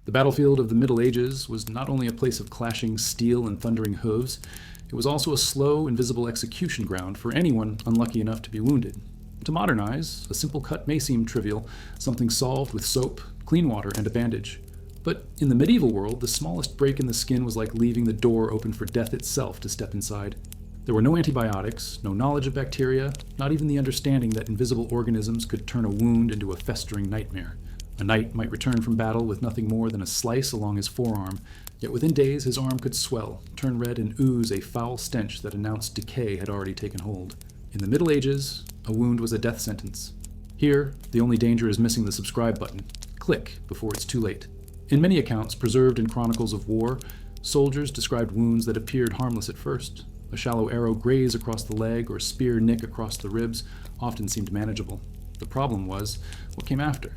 The battlefield of the Middle Ages was not only a place of clashing steel and thundering hooves, it was also a slow, invisible execution ground for anyone unlucky enough to be wounded. To modernize, a simple cut may seem trivial, something solved with soap, clean water, and a bandage. But in the medieval world, the smallest break in the skin was like leaving the door open for death itself to step inside. There were no antibiotics, no knowledge of bacteria, not even the understanding that invisible organisms could turn a wound into a festering nightmare. A knight might return from battle with nothing more than a slice along his forearm, yet within days his arm could swell, turn red, and ooze a foul stench that announced decay had already taken hold. In the Middle Ages, a wound was a death sentence. Here, the only danger is missing the subscribe button. Click before it's too late. In many accounts preserved in chronicles of war, soldiers described wounds that appeared harmless at first. A shallow arrow graze across the leg or spear nick across the ribs often seemed manageable. The problem was what came after.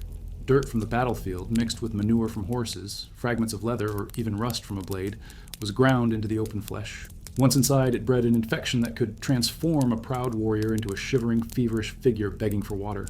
Dirt from the battlefield, mixed with manure from horses, fragments of leather, or even rust from a blade, was ground into the open flesh. Once inside, it bred an infection that could transform a proud warrior into a shivering, feverish figure begging for water.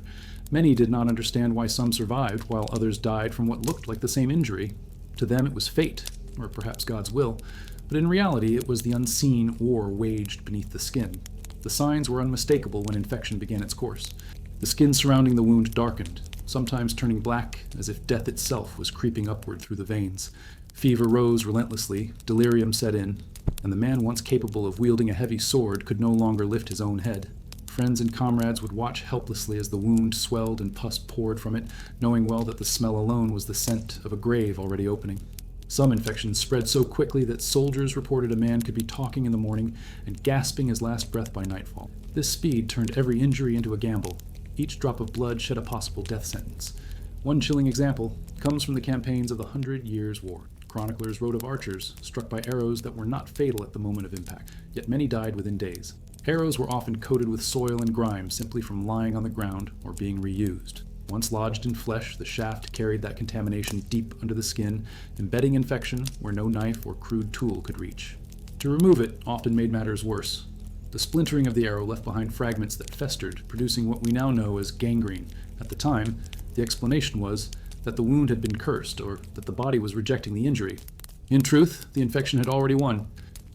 Many did not understand why some survived, while others died from what looked like the same injury. To them it was fate, or perhaps God's will, but in reality it was the unseen war waged beneath the skin. The signs were unmistakable when infection began its course. The skin surrounding the wound darkened, sometimes turning black as if death itself was creeping upward through the veins. Fever rose relentlessly, delirium set in, and the man once capable of wielding a heavy sword could no longer lift his own head. Friends and comrades would watch helplessly as the wound swelled and pus poured from it, knowing well that the smell alone was the scent of a grave already opening. Some infections spread so quickly that soldiers reported a man could be talking in the morning and gasping his last breath by nightfall. This speed turned every injury into a gamble. Each drop of blood shed a possible death sentence. One chilling example comes from the campaigns of the 100 Years' War. Chroniclers wrote of archers struck by arrows that were not fatal at the moment of impact, yet many died within days. Arrows were often coated with soil and grime simply from lying on the ground or being reused. Once lodged in flesh, the shaft carried that contamination deep under the skin, embedding infection where no knife or crude tool could reach. To remove it often made matters worse. The splintering of the arrow left behind fragments that festered, producing what we now know as gangrene. At the time, the explanation was that the wound had been cursed, or that the body was rejecting the injury. In truth, the infection had already won.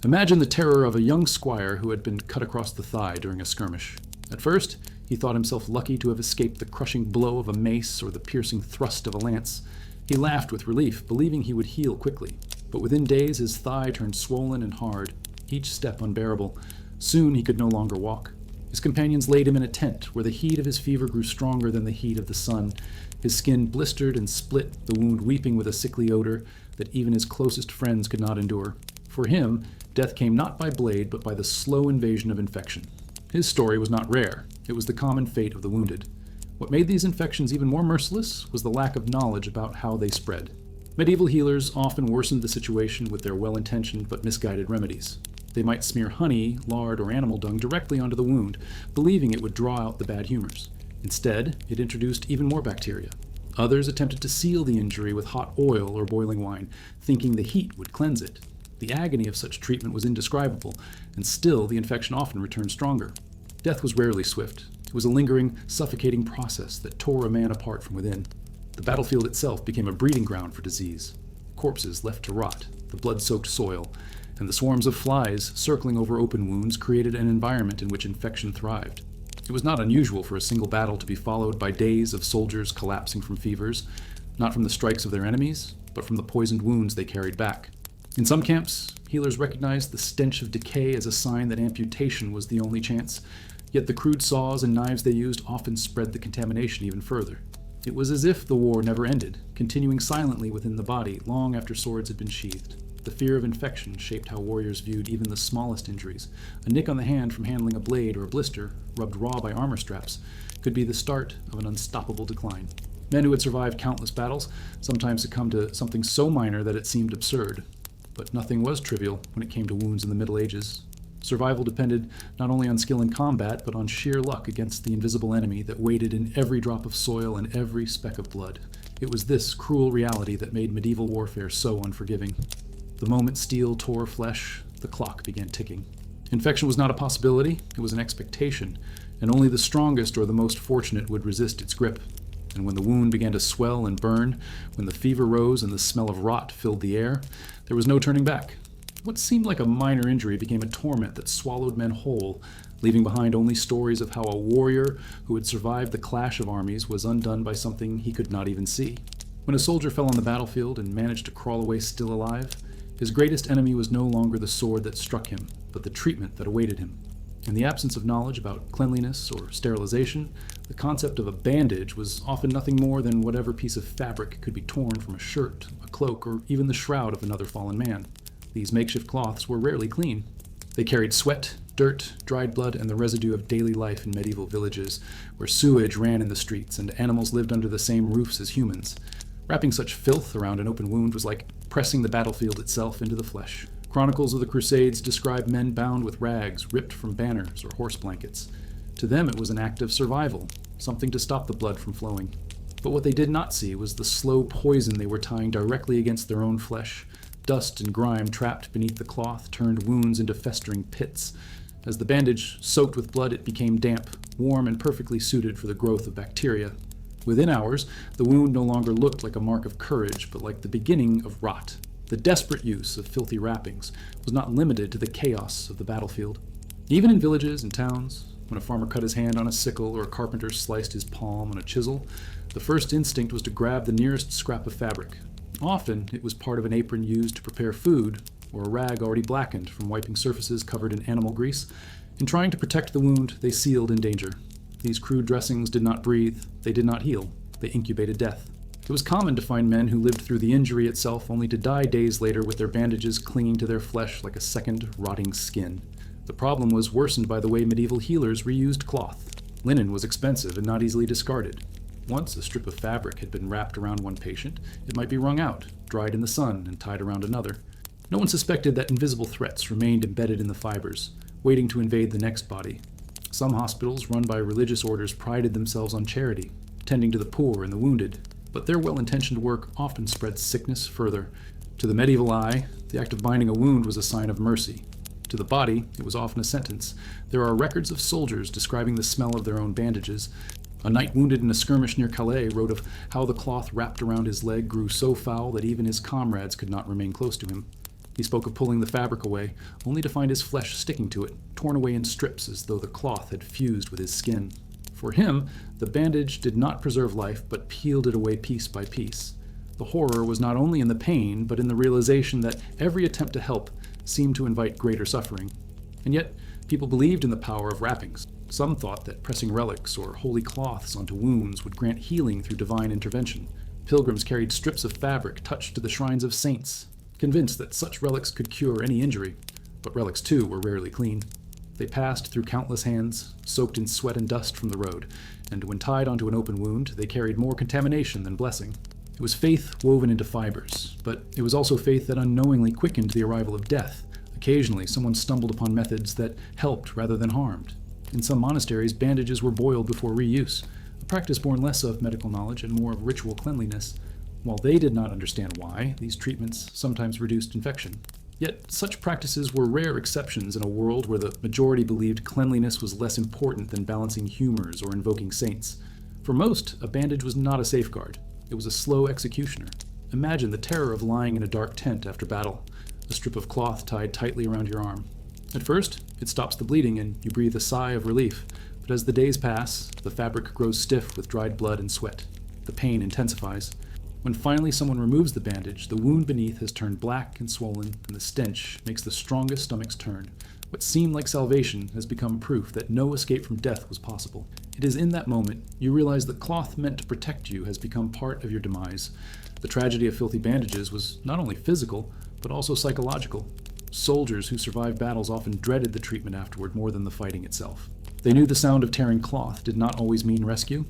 Imagine the terror of a young squire who had been cut across the thigh during a skirmish. At first, he thought himself lucky to have escaped the crushing blow of a mace or the piercing thrust of a lance. He laughed with relief, believing he would heal quickly. But within days, his thigh turned swollen and hard, each step unbearable. Soon he could no longer walk. His companions laid him in a tent, where the heat of his fever grew stronger than the heat of the sun. His skin blistered and split, the wound weeping with a sickly odor that even his closest friends could not endure. For him, death came not by blade, but by the slow invasion of infection. His story was not rare. It was the common fate of the wounded. What made these infections even more merciless was the lack of knowledge about how they spread. Medieval healers often worsened the situation with their well-intentioned but misguided remedies. They might smear honey, lard, or animal dung directly onto the wound, believing it would draw out the bad humors. Instead, it introduced even more bacteria. Others attempted to seal the injury with hot oil or boiling wine, thinking the heat would cleanse it. The agony of such treatment was indescribable, and still the infection often returned stronger. Death was rarely swift. It was a lingering, suffocating process that tore a man apart from within. The battlefield itself became a breeding ground for disease. Corpses left to rot, the blood-soaked soil, and the swarms of flies circling over open wounds created an environment in which infection thrived. It was not unusual for a single battle to be followed by days of soldiers collapsing from fevers, not from the strikes of their enemies, but from the poisoned wounds they carried back. In some camps, healers recognized the stench of decay as a sign that amputation was the only chance, yet the crude saws and knives they used often spread the contamination even further. It was as if the war never ended, continuing silently within the body long after swords had been sheathed. The fear of infection shaped how warriors viewed even the smallest injuries. A nick on the hand from handling a blade or a blister, rubbed raw by armor straps, could be the start of an unstoppable decline. Men who had survived countless battles sometimes succumbed to something so minor that it seemed absurd. But nothing was trivial when it came to wounds in the Middle Ages. Survival depended not only on skill in combat, but on sheer luck against the invisible enemy that waited in every drop of soil and every speck of blood. It was this cruel reality that made medieval warfare so unforgiving. The moment steel tore flesh, the clock began ticking. Infection was not a possibility, it was an expectation, and only the strongest or the most fortunate would resist its grip. And when the wound began to swell and burn, when the fever rose and the smell of rot filled the air, there was no turning back. What seemed like a minor injury became a torment that swallowed men whole, leaving behind only stories of how a warrior who had survived the clash of armies was undone by something he could not even see. When a soldier fell on the battlefield and managed to crawl away still alive, his greatest enemy was no longer the sword that struck him, but the treatment that awaited him. In the absence of knowledge about cleanliness or sterilization, the concept of a bandage was often nothing more than whatever piece of fabric could be torn from a shirt, a cloak, or even the shroud of another fallen man. These makeshift cloths were rarely clean. They carried sweat, dirt, dried blood, and the residue of daily life in medieval villages, where sewage ran in the streets and animals lived under the same roofs as humans. Wrapping such filth around an open wound was like pressing the battlefield itself into the flesh. Chronicles of the Crusades describe men bound with rags ripped from banners or horse blankets. To them it was an act of survival, something to stop the blood from flowing. But what they did not see was the slow poison they were tying directly against their own flesh. Dust and grime trapped beneath the cloth turned wounds into festering pits. As the bandage soaked with blood, it became damp, warm, and perfectly suited for the growth of bacteria. Within hours, the wound no longer looked like a mark of courage, but like the beginning of rot. The desperate use of filthy wrappings was not limited to the chaos of the battlefield. Even in villages and towns, when a farmer cut his hand on a sickle or a carpenter sliced his palm on a chisel, the first instinct was to grab the nearest scrap of fabric. Often, it was part of an apron used to prepare food, or a rag already blackened from wiping surfaces covered in animal grease. In trying to protect the wound, they sealed in danger. These crude dressings did not breathe, they did not heal, they incubated death. It was common to find men who lived through the injury itself only to die days later with their bandages clinging to their flesh like a second rotting skin. The problem was worsened by the way medieval healers reused cloth. Linen was expensive and not easily discarded. Once a strip of fabric had been wrapped around one patient, it might be wrung out, dried in the sun, and tied around another. No one suspected that invisible threats remained embedded in the fibers, waiting to invade the next body. Some hospitals run by religious orders prided themselves on charity, tending to the poor and the wounded, but their well-intentioned work often spread sickness further. To the medieval eye, the act of binding a wound was a sign of mercy. To the body, it was often a sentence. There are records of soldiers describing the smell of their own bandages. A knight wounded in a skirmish near Calais wrote of how the cloth wrapped around his leg grew so foul that even his comrades could not remain close to him. He spoke of pulling the fabric away, only to find his flesh sticking to it, torn away in strips as though the cloth had fused with his skin. For him, the bandage did not preserve life, but peeled it away piece by piece. The horror was not only in the pain, but in the realization that every attempt to help seemed to invite greater suffering. And yet, people believed in the power of wrappings. Some thought that pressing relics or holy cloths onto wounds would grant healing through divine intervention. Pilgrims carried strips of fabric touched to the shrines of saints, convinced that such relics could cure any injury. But relics, too, were rarely clean. They passed through countless hands, soaked in sweat and dust from the road, and when tied onto an open wound, they carried more contamination than blessing. It was faith woven into fibers, but it was also faith that unknowingly quickened the arrival of death. Occasionally, someone stumbled upon methods that helped rather than harmed. In some monasteries, bandages were boiled before reuse, a practice born less of medical knowledge and more of ritual cleanliness. While they did not understand why, these treatments sometimes reduced infection. Yet such practices were rare exceptions in a world where the majority believed cleanliness was less important than balancing humors or invoking saints. For most, a bandage was not a safeguard. It was a slow executioner. Imagine the terror of lying in a dark tent after battle, a strip of cloth tied tightly around your arm. At first, it stops the bleeding and you breathe a sigh of relief, but as the days pass, the fabric grows stiff with dried blood and sweat. The pain intensifies. When finally someone removes the bandage, the wound beneath has turned black and swollen, and the stench makes the strongest stomachs turn. What seemed like salvation has become proof that no escape from death was possible. It is in that moment you realize that cloth meant to protect you has become part of your demise. The tragedy of filthy bandages was not only physical, but also psychological. Soldiers who survived battles often dreaded the treatment afterward more than the fighting itself. They knew the sound of tearing cloth did not always mean rescue.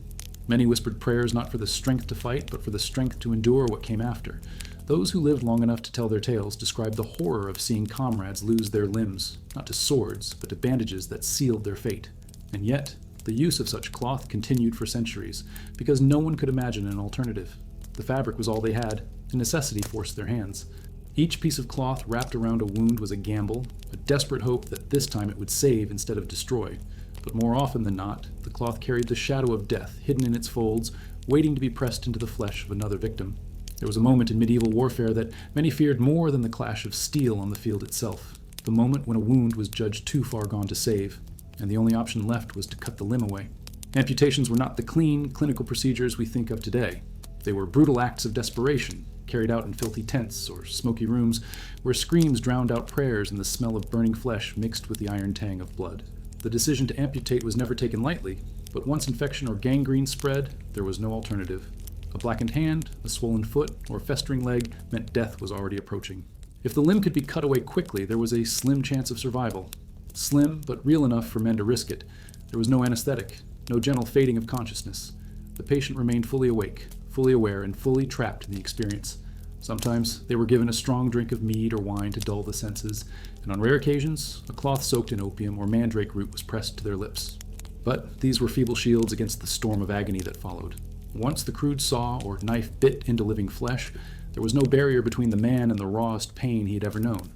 Many whispered prayers not for the strength to fight, but for the strength to endure what came after. Those who lived long enough to tell their tales described the horror of seeing comrades lose their limbs, not to swords, but to bandages that sealed their fate. And yet, the use of such cloth continued for centuries, because no one could imagine an alternative. The fabric was all they had, and necessity forced their hands. Each piece of cloth wrapped around a wound was a gamble, a desperate hope that this time it would save instead of destroy. But more often than not, the cloth carried the shadow of death hidden in its folds, waiting to be pressed into the flesh of another victim. There was a moment in medieval warfare that many feared more than the clash of steel on the field itself, the moment when a wound was judged too far gone to save, and the only option left was to cut the limb away. Amputations were not the clean, clinical procedures we think of today. They were brutal acts of desperation, carried out in filthy tents or smoky rooms where screams drowned out prayers and the smell of burning flesh mixed with the iron tang of blood. The decision to amputate was never taken lightly, but once infection or gangrene spread, there was no alternative. A blackened hand, a swollen foot, or a festering leg meant death was already approaching. If the limb could be cut away quickly, there was a slim chance of survival. Slim, but real enough for men to risk it. There was no anesthetic, no gentle fading of consciousness. The patient remained fully awake, fully aware, and fully trapped in the experience. Sometimes they were given a strong drink of mead or wine to dull the senses, and on rare occasions, a cloth soaked in opium or mandrake root was pressed to their lips. But these were feeble shields against the storm of agony that followed. Once the crude saw or knife bit into living flesh, there was no barrier between the man and the rawest pain he had ever known.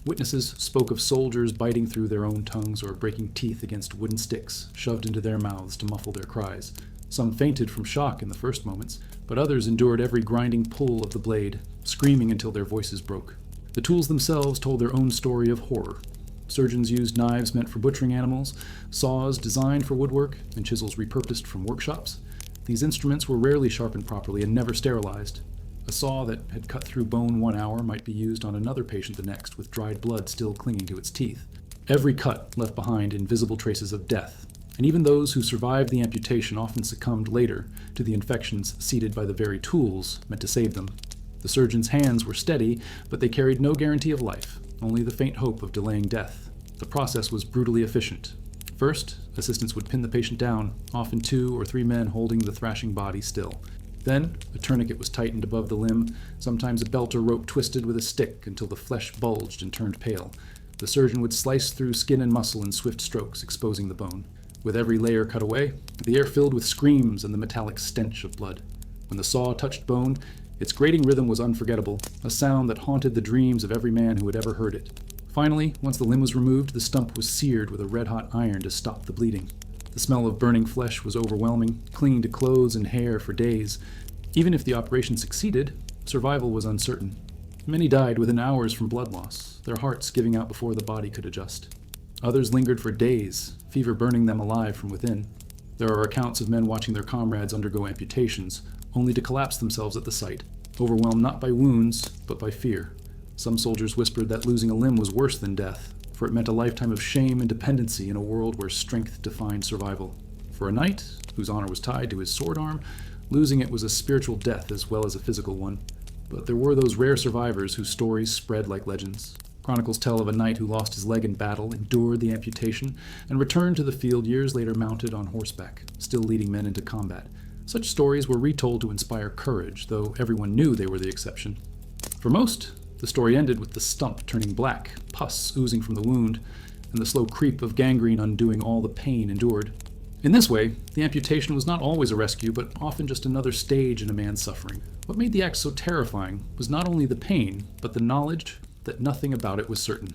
Witnesses spoke of soldiers biting through their own tongues or breaking teeth against wooden sticks shoved into their mouths to muffle their cries. Some fainted from shock in the first moments, but others endured every grinding pull of the blade, screaming until their voices broke. The tools themselves told their own story of horror. Surgeons used knives meant for butchering animals, saws designed for woodwork, and chisels repurposed from workshops. These instruments were rarely sharpened properly and never sterilized. A saw that had cut through bone 1 hour might be used on another patient the next, with dried blood still clinging to its teeth. Every cut left behind invisible traces of death, and even those who survived the amputation often succumbed later to the infections seeded by the very tools meant to save them. The surgeon's hands were steady, but they carried no guarantee of life, only the faint hope of delaying death. The process was brutally efficient. First, assistants would pin the patient down, often 2 or 3 men holding the thrashing body still. Then, a tourniquet was tightened above the limb, sometimes a belt or rope twisted with a stick until the flesh bulged and turned pale. The surgeon would slice through skin and muscle in swift strokes, exposing the bone. With every layer cut away, the air filled with screams and the metallic stench of blood. When the saw touched bone, its grating rhythm was unforgettable, a sound that haunted the dreams of every man who had ever heard it. Finally, once the limb was removed, the stump was seared with a red-hot iron to stop the bleeding. The smell of burning flesh was overwhelming, clinging to clothes and hair for days. Even if the operation succeeded, survival was uncertain. Many died within hours from blood loss, their hearts giving out before the body could adjust. Others lingered for days, fever burning them alive from within. There are accounts of men watching their comrades undergo amputations, only to collapse themselves at the sight, overwhelmed not by wounds, but by fear. Some soldiers whispered that losing a limb was worse than death, for it meant a lifetime of shame and dependency in a world where strength defined survival. For a knight, whose honor was tied to his sword arm, losing it was a spiritual death as well as a physical one. But there were those rare survivors whose stories spread like legends. Chronicles tell of a knight who lost his leg in battle, endured the amputation, and returned to the field years later mounted on horseback, still leading men into combat. Such stories were retold to inspire courage, though everyone knew they were the exception. For most, the story ended with the stump turning black, pus oozing from the wound, and the slow creep of gangrene undoing all the pain endured. In this way, the amputation was not always a rescue, but often just another stage in a man's suffering. What made the act so terrifying was not only the pain, but the knowledge that nothing about it was certain.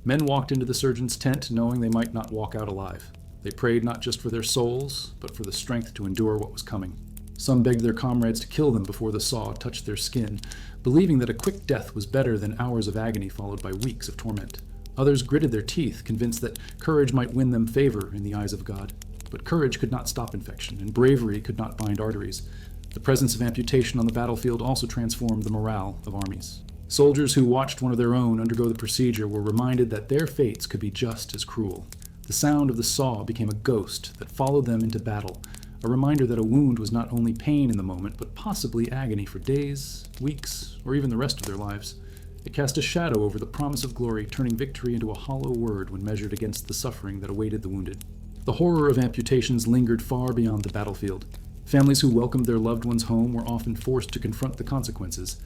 Men walked into the surgeon's tent knowing they might not walk out alive. They prayed not just for their souls, but for the strength to endure what was coming. Some begged their comrades to kill them before the saw touched their skin, believing that a quick death was better than hours of agony followed by weeks of torment. Others gritted their teeth, convinced that courage might win them favor in the eyes of God. But courage could not stop infection, and bravery could not bind arteries. The presence of amputation on the battlefield also transformed the morale of armies. Soldiers who watched one of their own undergo the procedure were reminded that their fates could be just as cruel. The sound of the saw became a ghost that followed them into battle, a reminder that a wound was not only pain in the moment, but possibly agony for days, weeks, or even the rest of their lives. It cast a shadow over the promise of glory, turning victory into a hollow word when measured against the suffering that awaited the wounded. The horror of amputations lingered far beyond the battlefield. Families who welcomed their loved ones home were often forced to confront the consequences.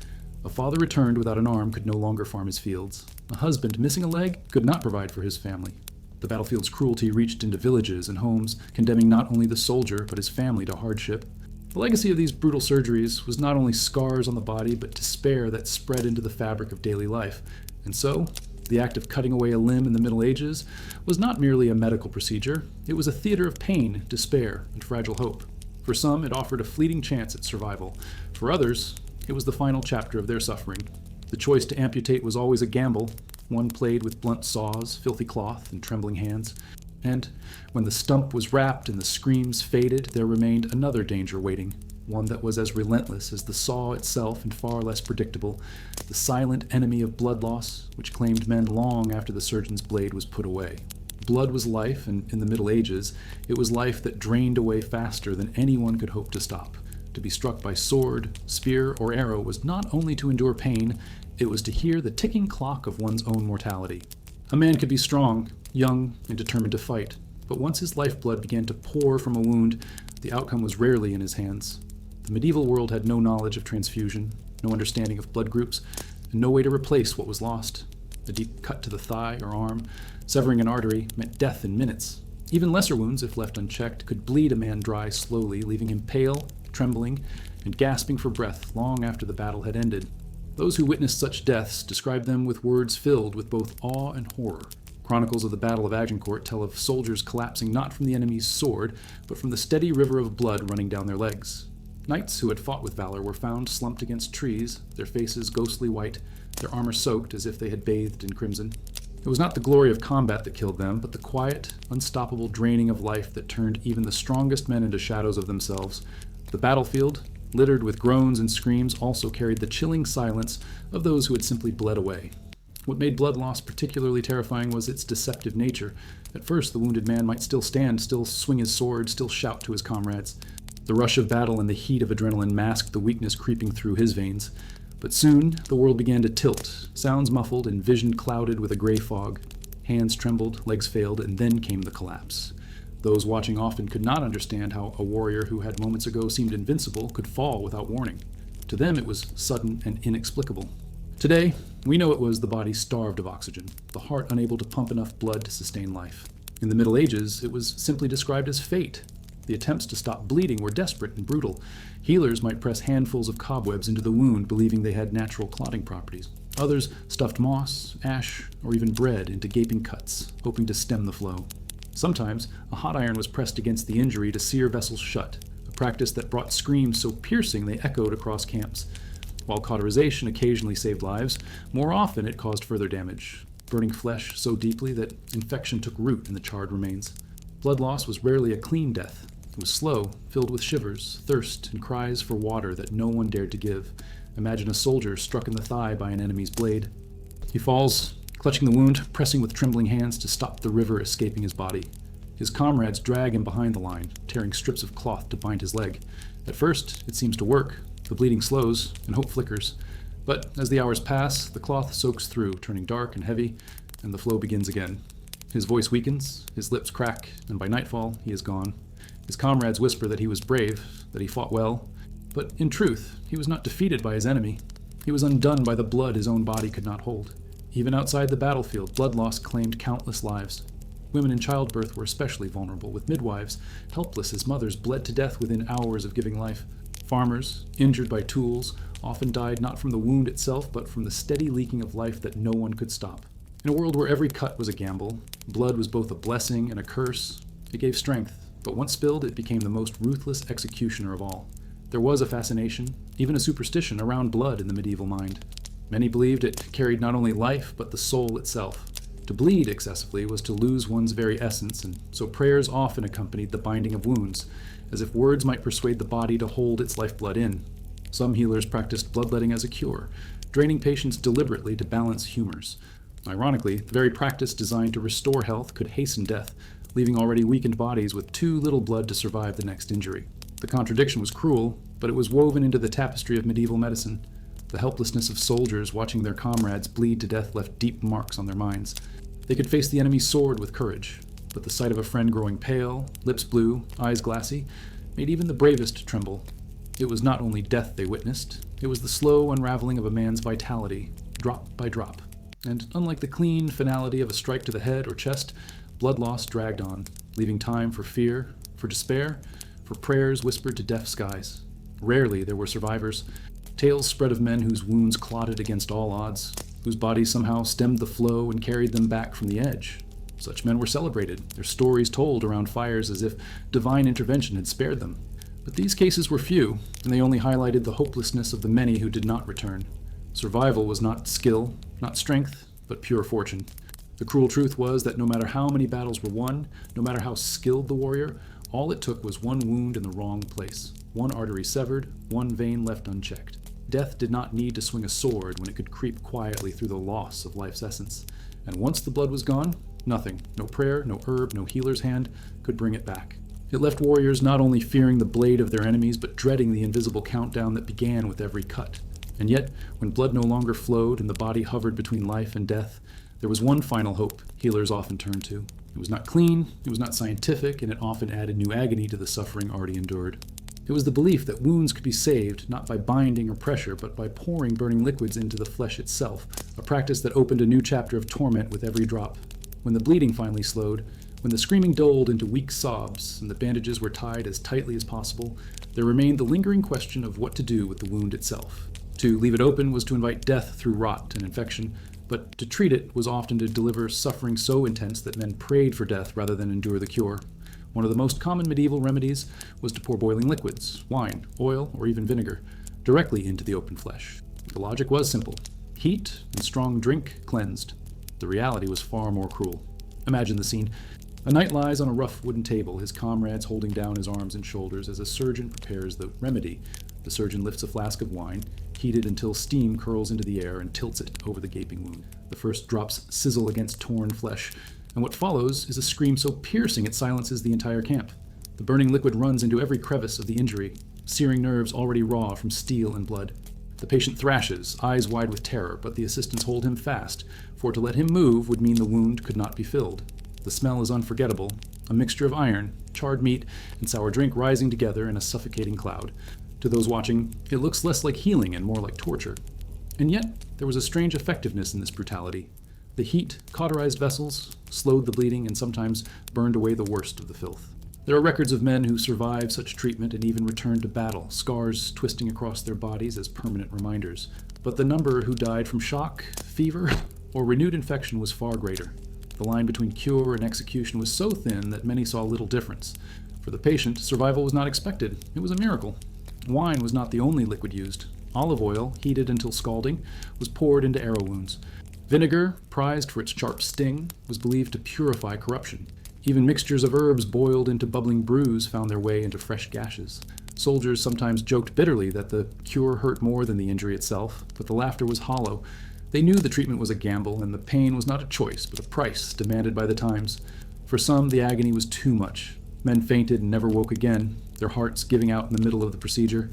A father returned without an arm could no longer farm his fields. A husband missing a leg could not provide for his family. The battlefield's cruelty reached into villages and homes, condemning not only the soldier but his family to hardship. The legacy of these brutal surgeries was not only scars on the body, but despair that spread into the fabric of daily life. And so, the act of cutting away a limb in the Middle Ages was not merely a medical procedure, it was a theater of pain, despair, and fragile hope. For some, it offered a fleeting chance at survival. For others, it was the final chapter of their suffering. The choice to amputate was always a gamble, one played with blunt saws, filthy cloth, and trembling hands. And when the stump was wrapped and the screams faded, there remained another danger waiting, one that was as relentless as the saw itself and far less predictable, the silent enemy of blood loss, which claimed men long after the surgeon's blade was put away. Blood was life, and in the Middle Ages, it was life that drained away faster than anyone could hope to stop. To be struck by sword, spear, or arrow was not only to endure pain, it was to hear the ticking clock of one's own mortality. A man could be strong, young, and determined to fight, but once his lifeblood began to pour from a wound, the outcome was rarely in his hands. The medieval world had no knowledge of transfusion, no understanding of blood groups, and no way to replace what was lost. A deep cut to the thigh or arm, severing an artery, meant death in minutes. Even lesser wounds, if left unchecked, could bleed a man dry slowly, leaving him pale, trembling, and gasping for breath long after the battle had ended. Those who witnessed such deaths described them with words filled with both awe and horror. Chronicles of the Battle of Agincourt tell of soldiers collapsing not from the enemy's sword, but from the steady river of blood running down their legs. Knights who had fought with valor were found slumped against trees, their faces ghostly white, their armor soaked as if they had bathed in crimson. It was not the glory of combat that killed them, but the quiet, unstoppable draining of life that turned even the strongest men into shadows of themselves. The battlefield, littered with groans and screams, also carried the chilling silence of those who had simply bled away. What made blood loss particularly terrifying was its deceptive nature. At first, the wounded man might still stand, still swing his sword, still shout to his comrades. The rush of battle and the heat of adrenaline masked the weakness creeping through his veins. But soon, the world began to tilt, sounds muffled and vision clouded with a gray fog. Hands trembled, legs failed, and then came the collapse. Those watching often could not understand how a warrior who had moments ago seemed invincible could fall without warning. To them, it was sudden and inexplicable. Today, we know it was the body starved of oxygen, the heart unable to pump enough blood to sustain life. In the Middle Ages, it was simply described as fate. The attempts to stop bleeding were desperate and brutal. Healers might press handfuls of cobwebs into the wound, believing they had natural clotting properties. Others stuffed moss, ash, or even bread into gaping cuts, hoping to stem the flow. Sometimes, a hot iron was pressed against the injury to sear vessels shut, a practice that brought screams so piercing they echoed across camps. While cauterization occasionally saved lives, more often it caused further damage, burning flesh so deeply that infection took root in the charred remains. Blood loss was rarely a clean death. It was slow, filled with shivers, thirst, and cries for water that no one dared to give. Imagine a soldier struck in the thigh by an enemy's blade. He falls, clutching the wound, pressing with trembling hands to stop the river escaping his body. His comrades drag him behind the line, tearing strips of cloth to bind his leg. At first, it seems to work. The bleeding slows, and hope flickers. But as the hours pass, the cloth soaks through, turning dark and heavy, and the flow begins again. His voice weakens, his lips crack, and by nightfall, he is gone. His comrades whisper that he was brave, that he fought well. But in truth, he was not defeated by his enemy. He was undone by the blood his own body could not hold. Even outside the battlefield, blood loss claimed countless lives. Women in childbirth were especially vulnerable, with midwives, helpless as mothers bled to death within hours of giving life. Farmers, injured by tools, often died not from the wound itself, but from the steady leaking of life that no one could stop. In a world where every cut was a gamble, blood was both a blessing and a curse. It gave strength, but once spilled, it became the most ruthless executioner of all. There was a fascination, even a superstition, around blood in the medieval mind. Many believed it carried not only life, but the soul itself. To bleed excessively was to lose one's very essence, and so prayers often accompanied the binding of wounds, as if words might persuade the body to hold its lifeblood in. Some healers practiced bloodletting as a cure, draining patients deliberately to balance humors. Ironically, the very practice designed to restore health could hasten death, leaving already weakened bodies with too little blood to survive the next injury. The contradiction was cruel, but it was woven into the tapestry of medieval medicine. The helplessness of soldiers watching their comrades bleed to death left deep marks on their minds. They could face the enemy's sword with courage, but the sight of a friend growing pale, lips blue, eyes glassy, made even the bravest tremble. It was not only death they witnessed, it was the slow unraveling of a man's vitality, drop by drop. And unlike the clean finality of a strike to the head or chest, blood loss dragged on, leaving time for fear, for despair, for prayers whispered to deaf skies. Rarely there were survivors. Tales spread of men whose wounds clotted against all odds, whose bodies somehow stemmed the flow and carried them back from the edge. Such men were celebrated, their stories told around fires as if divine intervention had spared them. But these cases were few, and they only highlighted the hopelessness of the many who did not return. Survival was not skill, not strength, but pure fortune. The cruel truth was that no matter how many battles were won, no matter how skilled the warrior, all it took was one wound in the wrong place, one artery severed, one vein left unchecked. Death did not need to swing a sword when it could creep quietly through the loss of life's essence. And once the blood was gone, nothing, no prayer, no herb, no healer's hand, could bring it back. It left warriors not only fearing the blade of their enemies, but dreading the invisible countdown that began with every cut. And yet, when blood no longer flowed and the body hovered between life and death, there was one final hope healers often turned to. It was not clean, it was not scientific, and it often added new agony to the suffering already endured. It was the belief that wounds could be saved not by binding or pressure, but by pouring burning liquids into the flesh itself, a practice that opened a new chapter of torment with every drop. When the bleeding finally slowed, when the screaming dulled into weak sobs and the bandages were tied as tightly as possible, there remained the lingering question of what to do with the wound itself. To leave it open was to invite death through rot and infection, but to treat it was often to deliver suffering so intense that men prayed for death rather than endure the cure. One of the most common medieval remedies was to pour boiling liquids, wine, oil, or even vinegar, directly into the open flesh. The logic was simple. Heat and strong drink cleansed. The reality was far more cruel. Imagine the scene. A knight lies on a rough wooden table, his comrades holding down his arms and shoulders as a surgeon prepares the remedy. The surgeon lifts a flask of wine, heated until steam curls into the air and tilts it over the gaping wound. The first drops sizzle against torn flesh, and what follows is a scream so piercing it silences the entire camp. The burning liquid runs into every crevice of the injury, searing nerves already raw from steel and blood. The patient thrashes, eyes wide with terror, but the assistants hold him fast, for to let him move would mean the wound could not be filled. The smell is unforgettable, a mixture of iron, charred meat, and sour drink rising together in a suffocating cloud. To those watching, it looks less like healing and more like torture. And yet, there was a strange effectiveness in this brutality. The heat cauterized vessels, slowed the bleeding, and sometimes burned away the worst of the filth. There are records of men who survived such treatment and even returned to battle, scars twisting across their bodies as permanent reminders. But the number who died from shock, fever, or renewed infection was far greater. The line between cure and execution was so thin that many saw little difference. For the patient, survival was not expected. It was a miracle. Wine was not the only liquid used. Olive oil, heated until scalding, was poured into arrow wounds. Vinegar, prized for its sharp sting, was believed to purify corruption. Even mixtures of herbs boiled into bubbling brews found their way into fresh gashes. Soldiers sometimes joked bitterly that the cure hurt more than the injury itself, but the laughter was hollow. They knew the treatment was a gamble, and the pain was not a choice, but a price demanded by the times. For some, the agony was too much. Men fainted and never woke again, their hearts giving out in the middle of the procedure.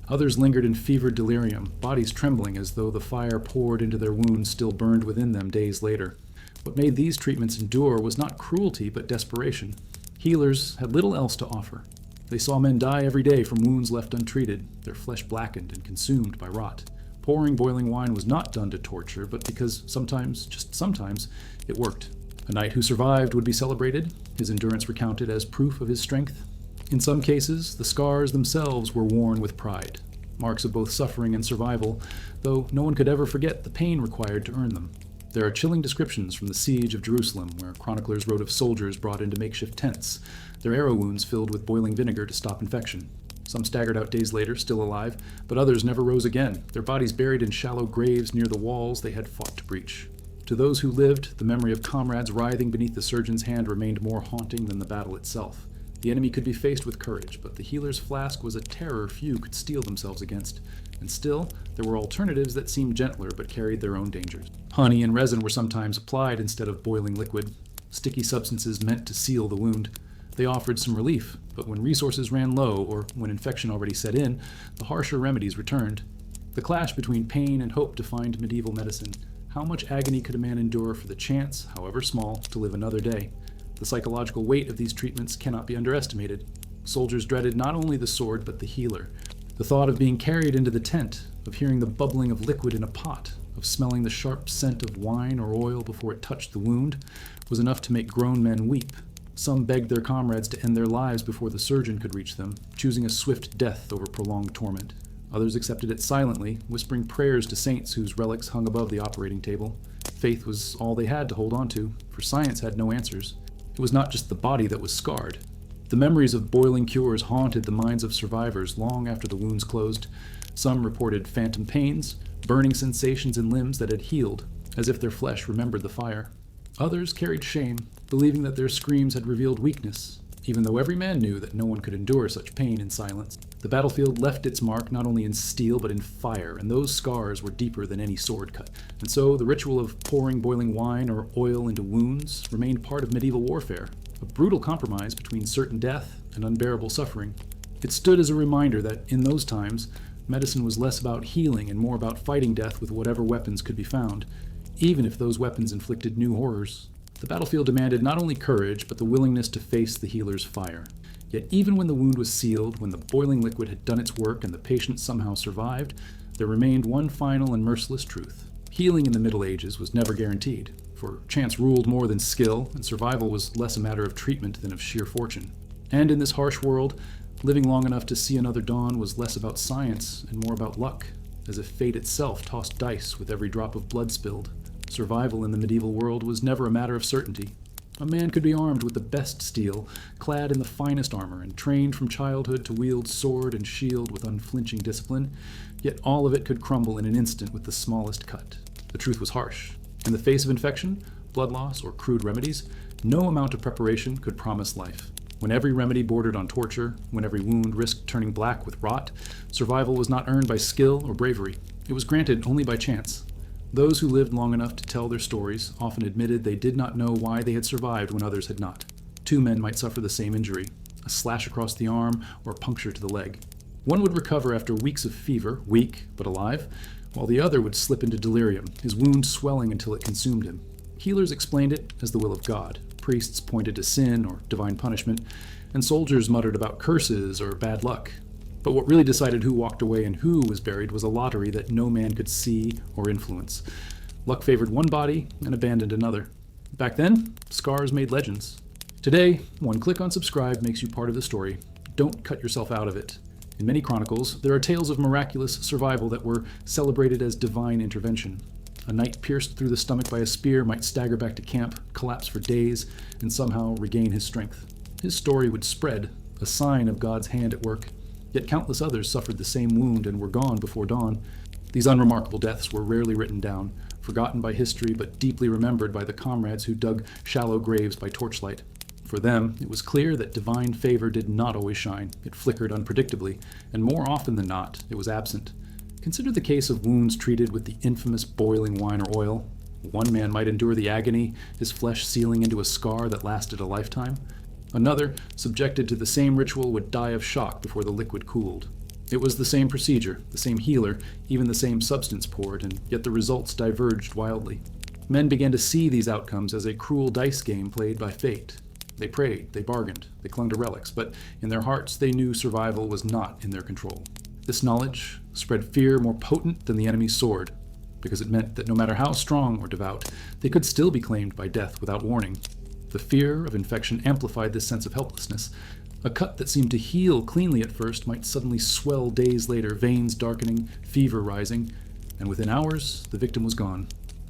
Others lingered in fevered delirium, bodies trembling as though the fire poured into their wounds still burned within them days later. What made these treatments endure was not cruelty, but desperation. Healers had little else to offer. They saw men die every day from wounds left untreated, their flesh blackened and consumed by rot. Pouring boiling wine was not done to torture, but because sometimes, just sometimes, it worked. A knight who survived would be celebrated, his endurance recounted as proof of his strength. In some cases, the scars themselves were worn with pride, marks of both suffering and survival, though no one could ever forget the pain required to earn them. There are chilling descriptions from the siege of Jerusalem, where chroniclers wrote of soldiers brought into makeshift tents, their arrow wounds filled with boiling vinegar to stop infection. Some staggered out days later, still alive, but others never rose again, their bodies buried in shallow graves near the walls they had fought to breach. To those who lived, the memory of comrades writhing beneath the surgeon's hand remained more haunting than the battle itself. The enemy could be faced with courage, but the healer's flask was a terror few could steel themselves against. And still, there were alternatives that seemed gentler but carried their own dangers. Honey and resin were sometimes applied instead of boiling liquid, sticky substances meant to seal the wound. They offered some relief, but when resources ran low, or when infection already set in, the harsher remedies returned. The clash between pain and hope defined medieval medicine. How much agony could a man endure for the chance, however small, to live another day? The psychological weight of these treatments cannot be underestimated. Soldiers dreaded not only the sword, but the healer. The thought of being carried into the tent, of hearing the bubbling of liquid in a pot, of smelling the sharp scent of wine or oil before it touched the wound, was enough to make grown men weep. Some begged their comrades to end their lives before the surgeon could reach them, choosing a swift death over prolonged torment. Others accepted it silently, whispering prayers to saints whose relics hung above the operating table. Faith was all they had to hold on to, for science had no answers. It was not just the body that was scarred. The memories of boiling cures haunted the minds of survivors long after the wounds closed. Some reported phantom pains, burning sensations in limbs that had healed, as if their flesh remembered the fire. Others carried shame, believing that their screams had revealed weakness, even though every man knew that no one could endure such pain in silence. The battlefield left its mark not only in steel but in fire, and those scars were deeper than any sword cut. And so the ritual of pouring boiling wine or oil into wounds remained part of medieval warfare, a brutal compromise between certain death and unbearable suffering. It stood as a reminder that, in those times, medicine was less about healing and more about fighting death with whatever weapons could be found, even if those weapons inflicted new horrors. The battlefield demanded not only courage, but the willingness to face the healer's fire. Yet even when the wound was sealed, when the boiling liquid had done its work and the patient somehow survived, there remained one final and merciless truth. Healing in the Middle Ages was never guaranteed, for chance ruled more than skill, and survival was less a matter of treatment than of sheer fortune. And in this harsh world, living long enough to see another dawn was less about science and more about luck, as if fate itself tossed dice with every drop of blood spilled. Survival in the medieval world was never a matter of certainty. A man could be armed with the best steel, clad in the finest armor, and trained from childhood to wield sword and shield with unflinching discipline, yet all of it could crumble in an instant with the smallest cut. The truth was harsh. In the face of infection, blood loss, or crude remedies, no amount of preparation could promise life. When every remedy bordered on torture, when every wound risked turning black with rot, survival was not earned by skill or bravery. It was granted only by chance. Those who lived long enough to tell their stories often admitted they did not know why they had survived when others had not. Two men might suffer the same injury, a slash across the arm or a puncture to the leg. One would recover after weeks of fever, weak but alive, while the other would slip into delirium, his wound swelling until it consumed him. Healers explained it as the will of God. Priests pointed to sin or divine punishment, and soldiers muttered about curses or bad luck. But what really decided who walked away and who was buried was a lottery that no man could see or influence. Luck favored one body and abandoned another. Back then, scars made legends. Today, one click on subscribe makes you part of the story. Don't cut yourself out of it. In many chronicles, there are tales of miraculous survival that were celebrated as divine intervention. A knight pierced through the stomach by a spear might stagger back to camp, collapse for days, and somehow regain his strength. His story would spread, a sign of God's hand at work. Yet countless others suffered the same wound and were gone before dawn. These unremarkable deaths were rarely written down, forgotten by history but deeply remembered by the comrades who dug shallow graves by torchlight. For them, it was clear that divine favor did not always shine. It flickered unpredictably, and more often than not, it was absent. Consider the case of wounds treated with the infamous boiling wine or oil. One man might endure the agony, his flesh sealing into a scar that lasted a lifetime. Another, subjected to the same ritual, would die of shock before the liquid cooled. It was the same procedure, the same healer, even the same substance poured, and yet the results diverged wildly. Men began to see these outcomes as a cruel dice game played by fate. They prayed, they bargained, they clung to relics, but in their hearts they knew survival was not in their control. This knowledge spread fear more potent than the enemy's sword, because it meant that no matter how strong or devout, they could still be claimed by death without warning. The fear of infection amplified this sense of helplessness. A cut that seemed to heal cleanly at first might suddenly swell days later, veins darkening, fever rising, and within hours, the victim was gone.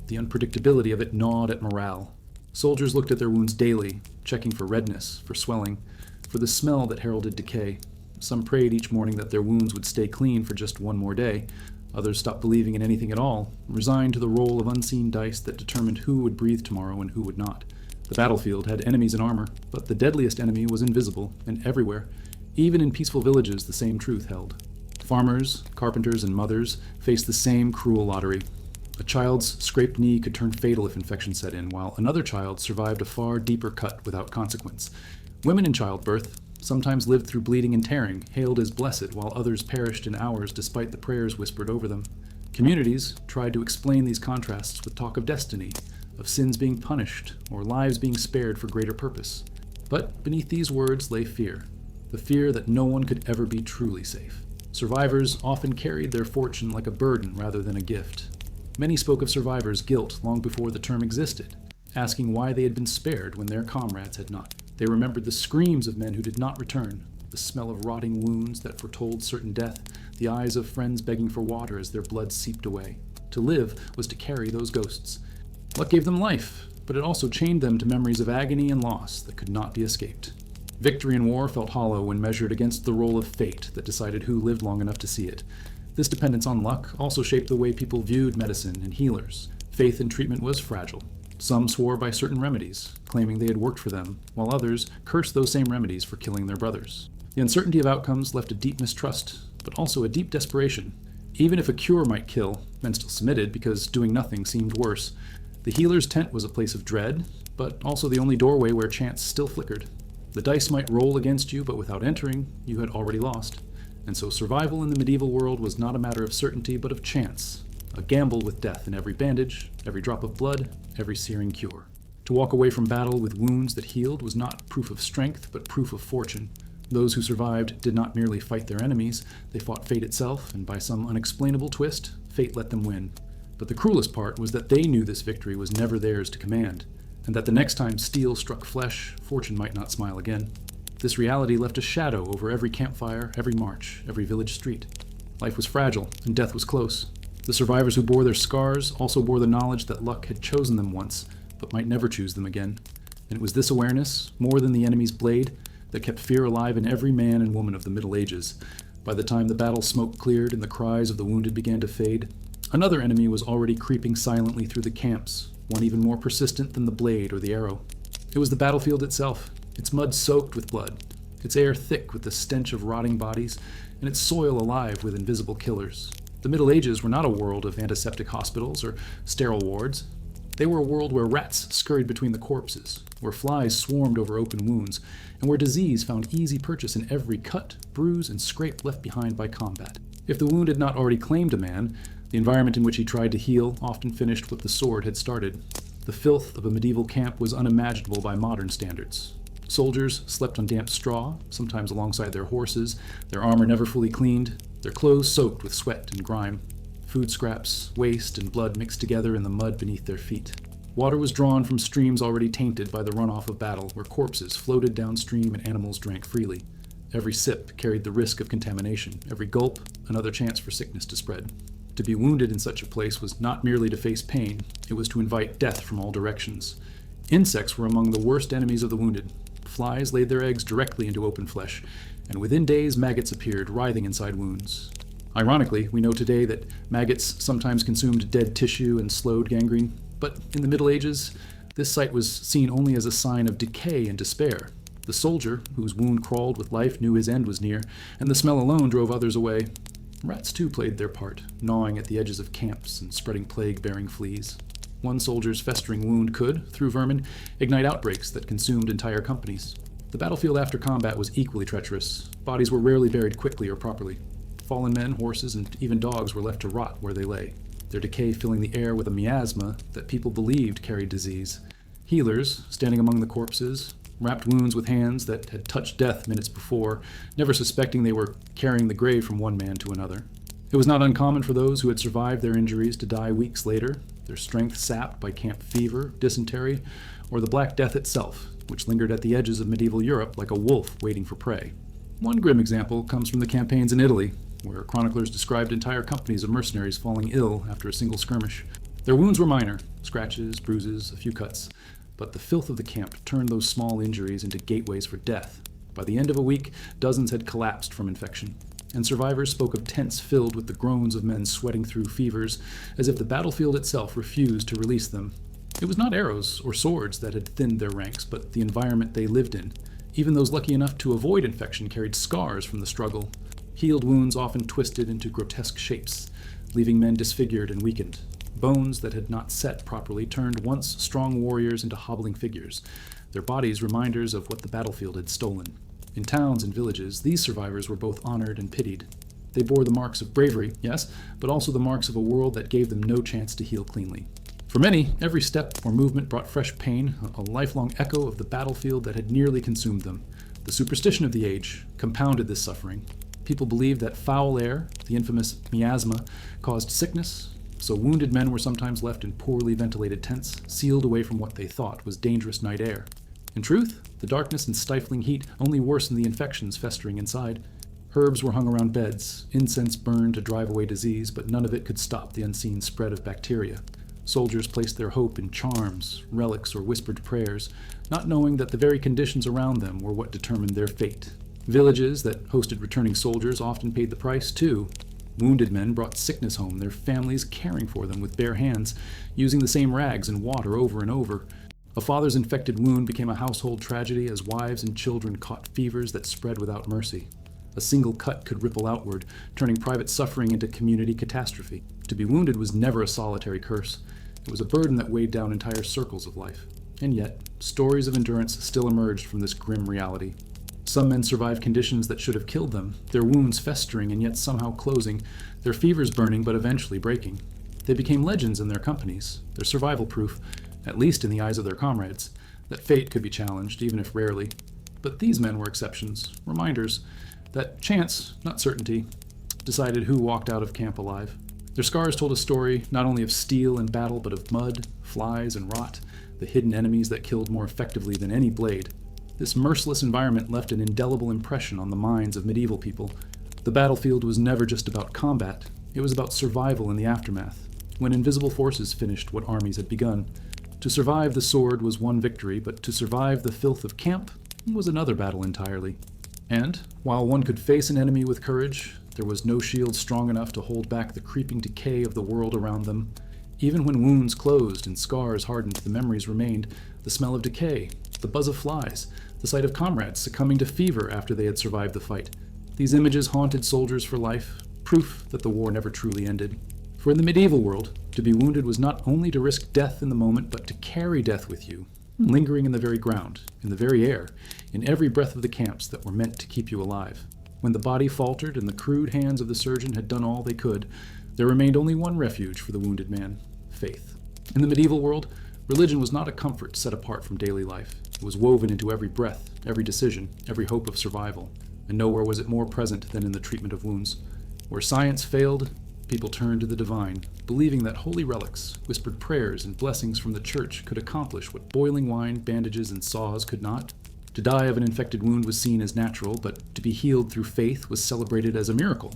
The unpredictability of it gnawed at morale. Soldiers looked at their wounds daily, checking for redness, for swelling, for the smell that heralded decay. Some prayed each morning that their wounds would stay clean for just one more day. Others stopped believing in anything at all, resigned to the roll of unseen dice that determined who would breathe tomorrow and who would not. The battlefield had enemies in armor, but the deadliest enemy was invisible and everywhere. Even in peaceful villages, the same truth held. Farmers, carpenters, and mothers faced the same cruel lottery. A child's scraped knee could turn fatal if infection set in, while another child survived a far deeper cut without consequence. Women in childbirth sometimes lived through bleeding and tearing, hailed as blessed, while others perished in hours despite the prayers whispered over them. Communities tried to explain these contrasts with talk of destiny, of sins being punished, or lives being spared for greater purpose. But beneath these words lay fear, the fear that no one could ever be truly safe. Survivors often carried their fortune like a burden rather than a gift. Many spoke of survivors' guilt long before the term existed, asking why they had been spared when their comrades had not. They remembered the screams of men who did not return, the smell of rotting wounds that foretold certain death, the eyes of friends begging for water as their blood seeped away. To live was to carry those ghosts. Luck gave them life, but it also chained them to memories of agony and loss that could not be escaped. Victory in war felt hollow when measured against the roll of fate that decided who lived long enough to see it. This dependence on luck also shaped the way people viewed medicine and healers. Faith in treatment was fragile. Some swore by certain remedies, claiming they had worked for them, while others cursed those same remedies for killing their brothers. The uncertainty of outcomes left a deep mistrust, but also a deep desperation. Even if a cure might kill, men still submitted because doing nothing seemed worse. The healer's tent was a place of dread, but also the only doorway where chance still flickered. The dice might roll against you, but without entering, you had already lost. And so survival in the medieval world was not a matter of certainty, but of chance. A gamble with death in every bandage, every drop of blood, every searing cure. To walk away from battle with wounds that healed was not proof of strength, but proof of fortune. Those who survived did not merely fight their enemies, they fought fate itself, and by some unexplainable twist, fate let them win. But the cruelest part was that they knew this victory was never theirs to command, and that the next time steel struck flesh, fortune might not smile again. This reality left a shadow over every campfire, every march, every village street. Life was fragile, and death was close. The survivors who bore their scars also bore the knowledge that luck had chosen them once, but might never choose them again. And it was this awareness, more than the enemy's blade, that kept fear alive in every man and woman of the Middle Ages. By the time the battle smoke cleared and the cries of the wounded began to fade, another enemy was already creeping silently through the camps, one even more persistent than the blade or the arrow. It was the battlefield itself, its mud soaked with blood, its air thick with the stench of rotting bodies, and its soil alive with invisible killers. The Middle Ages were not a world of antiseptic hospitals or sterile wards. They were a world where rats scurried between the corpses, where flies swarmed over open wounds, and where disease found easy purchase in every cut, bruise, and scrape left behind by combat. If the wound had not already claimed a man, the environment in which he tried to heal often finished what the sword had started. The filth of a medieval camp was unimaginable by modern standards. Soldiers slept on damp straw, sometimes alongside their horses, their armor never fully cleaned, their clothes soaked with sweat and grime. Food scraps, waste, and blood mixed together in the mud beneath their feet. Water was drawn from streams already tainted by the runoff of battle, where corpses floated downstream and animals drank freely. Every sip carried the risk of contamination, every gulp another chance for sickness to spread. To be wounded in such a place was not merely to face pain, it was to invite death from all directions. Insects were among the worst enemies of the wounded. Flies laid their eggs directly into open flesh, and within days maggots appeared, writhing inside wounds. Ironically, we know today that maggots sometimes consumed dead tissue and slowed gangrene, but in the Middle Ages, this sight was seen only as a sign of decay and despair. The soldier, whose wound crawled with life, knew his end was near, and the smell alone drove others away. Rats too played their part, gnawing at the edges of camps and spreading plague-bearing fleas. One soldier's festering wound could, through vermin, ignite outbreaks that consumed entire companies. The battlefield after combat was equally treacherous. Bodies were rarely buried quickly or properly. Fallen men, horses, and even dogs were left to rot where they lay, their decay filling the air with a miasma that people believed carried disease. Healers, standing among the corpses, wrapped wounds with hands that had touched death minutes before, never suspecting they were carrying the grave from one man to another. It was not uncommon for those who had survived their injuries to die weeks later, their strength sapped by camp fever, dysentery, or the Black Death itself, which lingered at the edges of medieval Europe like a wolf waiting for prey. One grim example comes from the campaigns in Italy, where chroniclers described entire companies of mercenaries falling ill after a single skirmish. Their wounds were minor, scratches, bruises, a few cuts, but the filth of the camp turned those small injuries into gateways for death. By the end of a week, dozens had collapsed from infection, and survivors spoke of tents filled with the groans of men sweating through fevers, as if the battlefield itself refused to release them. It was not arrows or swords that had thinned their ranks, but the environment they lived in. Even those lucky enough to avoid infection carried scars from the struggle. Healed wounds often twisted into grotesque shapes, leaving men disfigured and weakened. Bones that had not set properly turned once strong warriors into hobbling figures, their bodies reminders of what the battlefield had stolen. In towns and villages, these survivors were both honored and pitied. They bore the marks of bravery, yes, but also the marks of a world that gave them no chance to heal cleanly. For many, every step or movement brought fresh pain, a lifelong echo of the battlefield that had nearly consumed them. The superstition of the age compounded this suffering. People believed that foul air, the infamous miasma, caused sickness, so wounded men were sometimes left in poorly ventilated tents, sealed away from what they thought was dangerous night air. In truth, the darkness and stifling heat only worsened the infections festering inside. Herbs were hung around beds, incense burned to drive away disease, but none of it could stop the unseen spread of bacteria. Soldiers placed their hope in charms, relics, or whispered prayers, not knowing that the very conditions around them were what determined their fate. Villages that hosted returning soldiers often paid the price, too. Wounded men brought sickness home, their families caring for them with bare hands, using the same rags and water over and over. A father's infected wound became a household tragedy as wives and children caught fevers that spread without mercy. A single cut could ripple outward, turning private suffering into community catastrophe. To be wounded was never a solitary curse. It was a burden that weighed down entire circles of life. And yet, stories of endurance still emerged from this grim reality. Some men survived conditions that should have killed them, their wounds festering and yet somehow closing, their fevers burning but eventually breaking. They became legends in their companies, their survival proof, at least in the eyes of their comrades, that fate could be challenged, even if rarely. But these men were exceptions, reminders that chance, not certainty, decided who walked out of camp alive. Their scars told a story not only of steel and battle, but of mud, flies, and rot, the hidden enemies that killed more effectively than any blade. This merciless environment left an indelible impression on the minds of medieval people. The battlefield was never just about combat, it was about survival in the aftermath, when invisible forces finished what armies had begun. To survive the sword was one victory, but to survive the filth of camp was another battle entirely. And, while one could face an enemy with courage, there was no shield strong enough to hold back the creeping decay of the world around them. Even when wounds closed and scars hardened, the memories remained, the smell of decay, the buzz of flies, the sight of comrades succumbing to fever after they had survived the fight. These images haunted soldiers for life, proof that the war never truly ended. For in the medieval world, to be wounded was not only to risk death in the moment, but to carry death with you, lingering in the very ground, in the very air, in every breath of the camps that were meant to keep you alive. When the body faltered and the crude hands of the surgeon had done all they could, there remained only one refuge for the wounded man: faith. In the medieval world, religion was not a comfort set apart from daily life. It was woven into every breath, every decision, every hope of survival. And nowhere was it more present than in the treatment of wounds. Where science failed, people turned to the divine, believing that holy relics, whispered prayers, and blessings from the church could accomplish what boiling wine, bandages, and saws could not. To die of an infected wound was seen as natural, but to be healed through faith was celebrated as a miracle.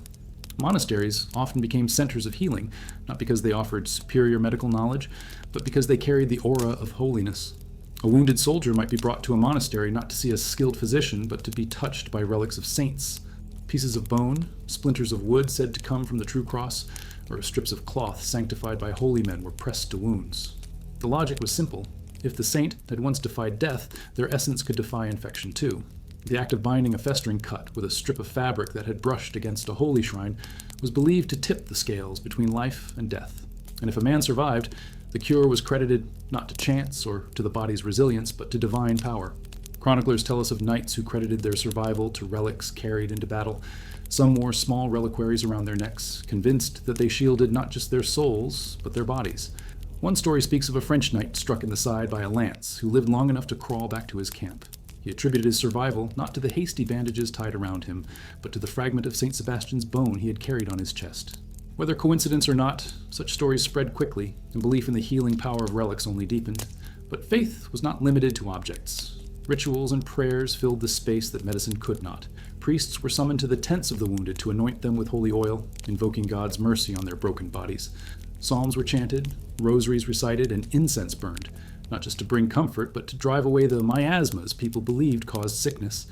Monasteries often became centers of healing, not because they offered superior medical knowledge, but because they carried the aura of holiness. A wounded soldier might be brought to a monastery not to see a skilled physician, but to be touched by relics of saints. Pieces of bone, splinters of wood said to come from the true cross, or strips of cloth sanctified by holy men were pressed to wounds. The logic was simple. If the saint had once defied death, their essence could defy infection too. The act of binding a festering cut with a strip of fabric that had brushed against a holy shrine was believed to tip the scales between life and death. And if a man survived, the cure was credited not to chance or to the body's resilience, but to divine power. Chroniclers tell us of knights who credited their survival to relics carried into battle. Some wore small reliquaries around their necks, convinced that they shielded not just their souls, but their bodies. One story speaks of a French knight struck in the side by a lance, who lived long enough to crawl back to his camp. He attributed his survival not to the hasty bandages tied around him, but to the fragment of St. Sebastian's bone he had carried on his chest. Whether coincidence or not, such stories spread quickly, and belief in the healing power of relics only deepened. But faith was not limited to objects. Rituals and prayers filled the space that medicine could not. Priests were summoned to the tents of the wounded to anoint them with holy oil, invoking God's mercy on their broken bodies. Psalms were chanted, rosaries recited, and incense burned, not just to bring comfort, but to drive away the miasmas people believed caused sickness.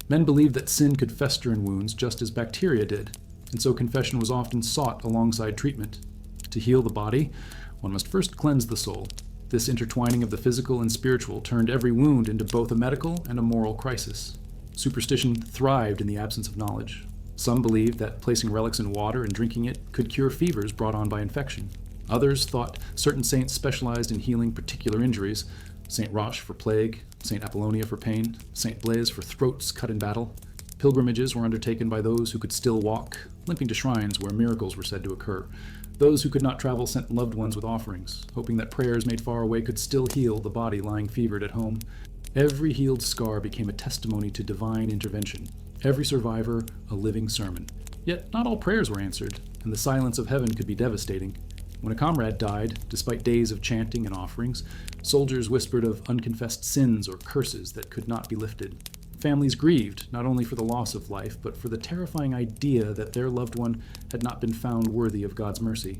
Men believed that sin could fester in wounds just as bacteria did, and so confession was often sought alongside treatment. To heal the body, one must first cleanse the soul. This intertwining of the physical and spiritual turned every wound into both a medical and a moral crisis. Superstition thrived in the absence of knowledge. Some believed that placing relics in water and drinking it could cure fevers brought on by infection. Others thought certain saints specialized in healing particular injuries: St. Roche for plague, St. Apollonia for pain, St. Blaise for throats cut in battle. Pilgrimages were undertaken by those who could still walk, limping to shrines where miracles were said to occur. Those who could not travel sent loved ones with offerings, hoping that prayers made far away could still heal the body lying fevered at home. Every healed scar became a testimony to divine intervention, every survivor a living sermon. Yet not all prayers were answered, and the silence of heaven could be devastating. When a comrade died, despite days of chanting and offerings, soldiers whispered of unconfessed sins or curses that could not be lifted. Families grieved, not only for the loss of life, but for the terrifying idea that their loved one had not been found worthy of God's mercy.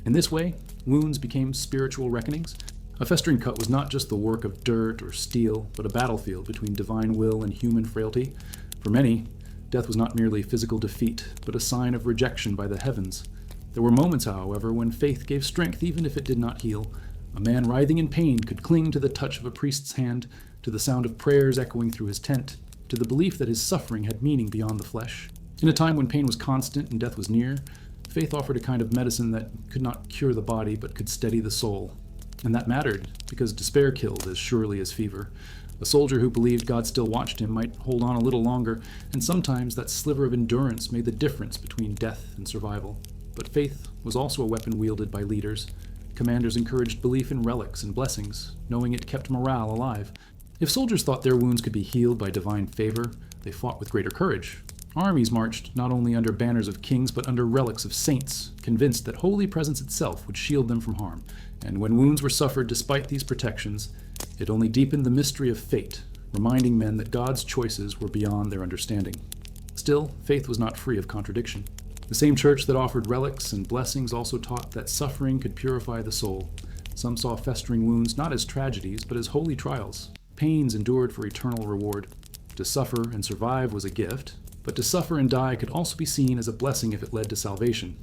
In this way, wounds became spiritual reckonings. A festering cut was not just the work of dirt or steel, but a battlefield between divine will and human frailty. For many, death was not merely physical defeat, but a sign of rejection by the heavens. There were moments, however, when faith gave strength even if it did not heal. A man writhing in pain could cling to the touch of a priest's hand, to the sound of prayers echoing through his tent, to the belief that his suffering had meaning beyond the flesh. In a time when pain was constant and death was near, faith offered a kind of medicine that could not cure the body but could steady the soul. And that mattered, because despair killed as surely as fever. A soldier who believed God still watched him might hold on a little longer, and sometimes that sliver of endurance made the difference between death and survival. But faith was also a weapon wielded by leaders. Commanders encouraged belief in relics and blessings, knowing it kept morale alive. If soldiers thought their wounds could be healed by divine favor, they fought with greater courage. Armies marched not only under banners of kings, but under relics of saints, convinced that holy presence itself would shield them from harm. And when wounds were suffered despite these protections, it only deepened the mystery of fate, reminding men that God's choices were beyond their understanding. Still, faith was not free of contradiction. The same church that offered relics and blessings also taught that suffering could purify the soul. Some saw festering wounds not as tragedies, but as holy trials, pains endured for eternal reward. To suffer and survive was a gift, but to suffer and die could also be seen as a blessing if it led to salvation.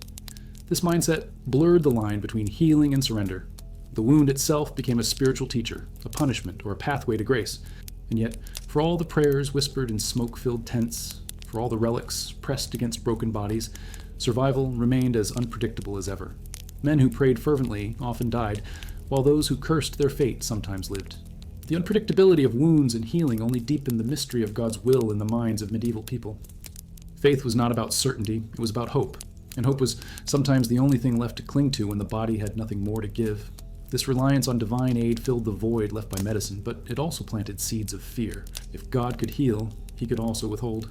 This mindset blurred the line between healing and surrender. The wound itself became a spiritual teacher, a punishment, or a pathway to grace. And yet, for all the prayers whispered in smoke-filled tents, for all the relics pressed against broken bodies, survival remained as unpredictable as ever. Men who prayed fervently often died, while those who cursed their fate sometimes lived. The unpredictability of wounds and healing only deepened the mystery of God's will in the minds of medieval people. Faith was not about certainty, it was about hope. And hope was sometimes the only thing left to cling to when the body had nothing more to give. This reliance on divine aid filled the void left by medicine, but it also planted seeds of fear. If God could heal, he could also withhold.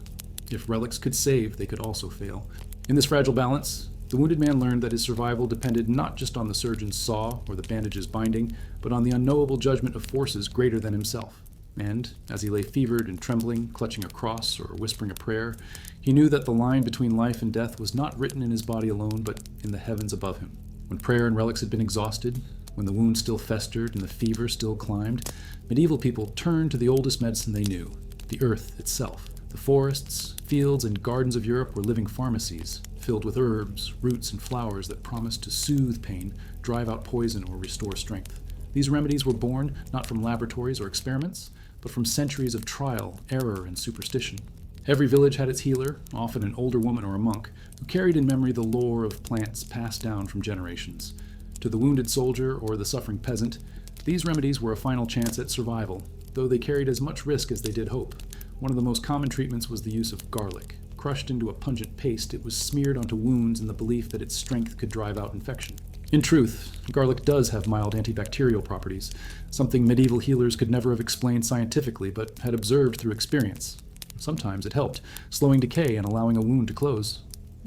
If relics could save, they could also fail. In this fragile balance, the wounded man learned that his survival depended not just on the surgeon's saw or the bandage's binding, but on the unknowable judgment of forces greater than himself. And, as he lay fevered and trembling, clutching a cross or whispering a prayer, he knew that the line between life and death was not written in his body alone, but in the heavens above him. When prayer and relics had been exhausted, when the wound still festered and the fever still climbed, medieval people turned to the oldest medicine they knew, the earth itself. The forests, fields, and gardens of Europe were living pharmacies, filled with herbs, roots, and flowers that promised to soothe pain, drive out poison, or restore strength. These remedies were born not from laboratories or experiments, but from centuries of trial, error, and superstition. Every village had its healer, often an older woman or a monk, who carried in memory the lore of plants passed down from generations. To the wounded soldier or the suffering peasant, these remedies were a final chance at survival, though they carried as much risk as they did hope. One of the most common treatments was the use of garlic. Crushed into a pungent paste, it was smeared onto wounds in the belief that its strength could drive out infection. In truth, garlic does have mild antibacterial properties, something medieval healers could never have explained scientifically but had observed through experience. Sometimes it helped, slowing decay and allowing a wound to close.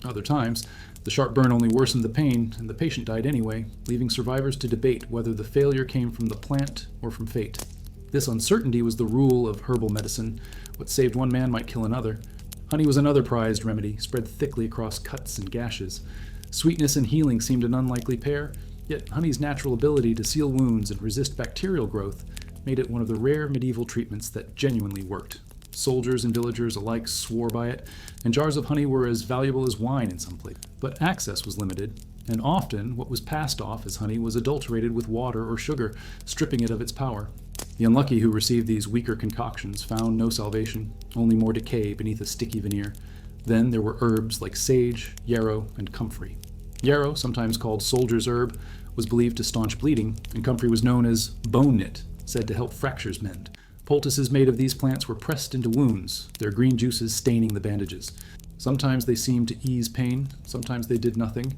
Other times, the sharp burn only worsened the pain, and the patient died anyway, leaving survivors to debate whether the failure came from the plant or from fate. This uncertainty was the rule of herbal medicine. What saved one man might kill another. Honey was another prized remedy, spread thickly across cuts and gashes. Sweetness and healing seemed an unlikely pair, yet honey's natural ability to seal wounds and resist bacterial growth made it one of the rare medieval treatments that genuinely worked. Soldiers and villagers alike swore by it, and jars of honey were as valuable as wine in some places. But access was limited, and often what was passed off as honey was adulterated with water or sugar, stripping it of its power. The unlucky who received these weaker concoctions found no salvation, only more decay beneath a sticky veneer. Then there were herbs like sage, yarrow, and comfrey. Yarrow, sometimes called soldier's herb, was believed to staunch bleeding, and comfrey was known as bone knit, said to help fractures mend. Poultices made of these plants were pressed into wounds, their green juices staining the bandages. Sometimes they seemed to ease pain, sometimes they did nothing,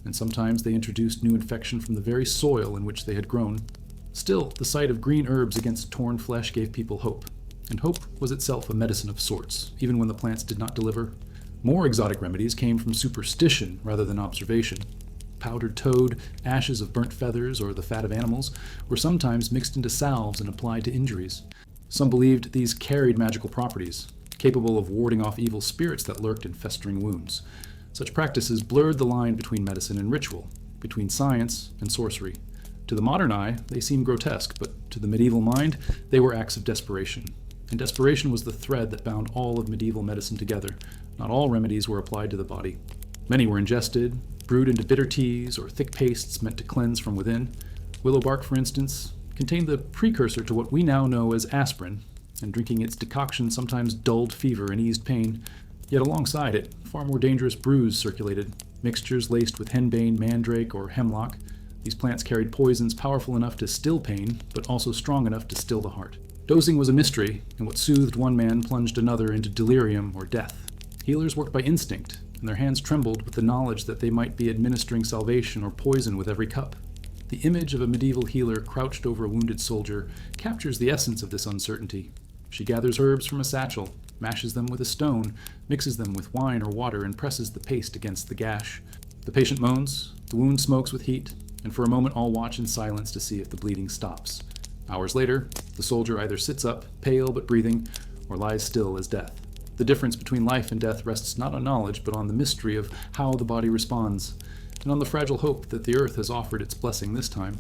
and sometimes they introduced new infection from the very soil in which they had grown. Still, the sight of green herbs against torn flesh gave people hope, and hope was itself a medicine of sorts, even when the plants did not deliver. More exotic remedies came from superstition rather than observation. Powdered toad, ashes of burnt feathers, or the fat of animals were sometimes mixed into salves and applied to injuries. Some believed these carried magical properties, capable of warding off evil spirits that lurked in festering wounds. Such practices blurred the line between medicine and ritual. between science and sorcery. To the modern eye, they seem grotesque, but to the medieval mind, they were acts of desperation. And desperation was the thread that bound all of medieval medicine together. Not all remedies were applied to the body. Many were ingested, brewed into bitter teas or thick pastes meant to cleanse from within. Willow bark, for instance, contained the precursor to what we now know as aspirin, and drinking its decoction sometimes dulled fever and eased pain. Yet alongside it, far more dangerous brews circulated, mixtures laced with henbane, mandrake, or hemlock. These plants carried poisons powerful enough to still pain, but also strong enough to still the heart. Dosing was a mystery, and what soothed one man plunged another into delirium or death. Healers worked by instinct, and their hands trembled with the knowledge that they might be administering salvation or poison with every cup. The image of a medieval healer crouched over a wounded soldier captures the essence of this uncertainty. She gathers herbs from a satchel, mashes them with a stone, mixes them with wine or water, and presses the paste against the gash. The patient moans, the wound smokes with heat, and for a moment all watch in silence to see if the bleeding stops. Hours later, the soldier either sits up, pale but breathing, or lies still as death. The difference between life and death rests not on knowledge, but on the mystery of how the body responds, and on the fragile hope that the earth has offered its blessing this time.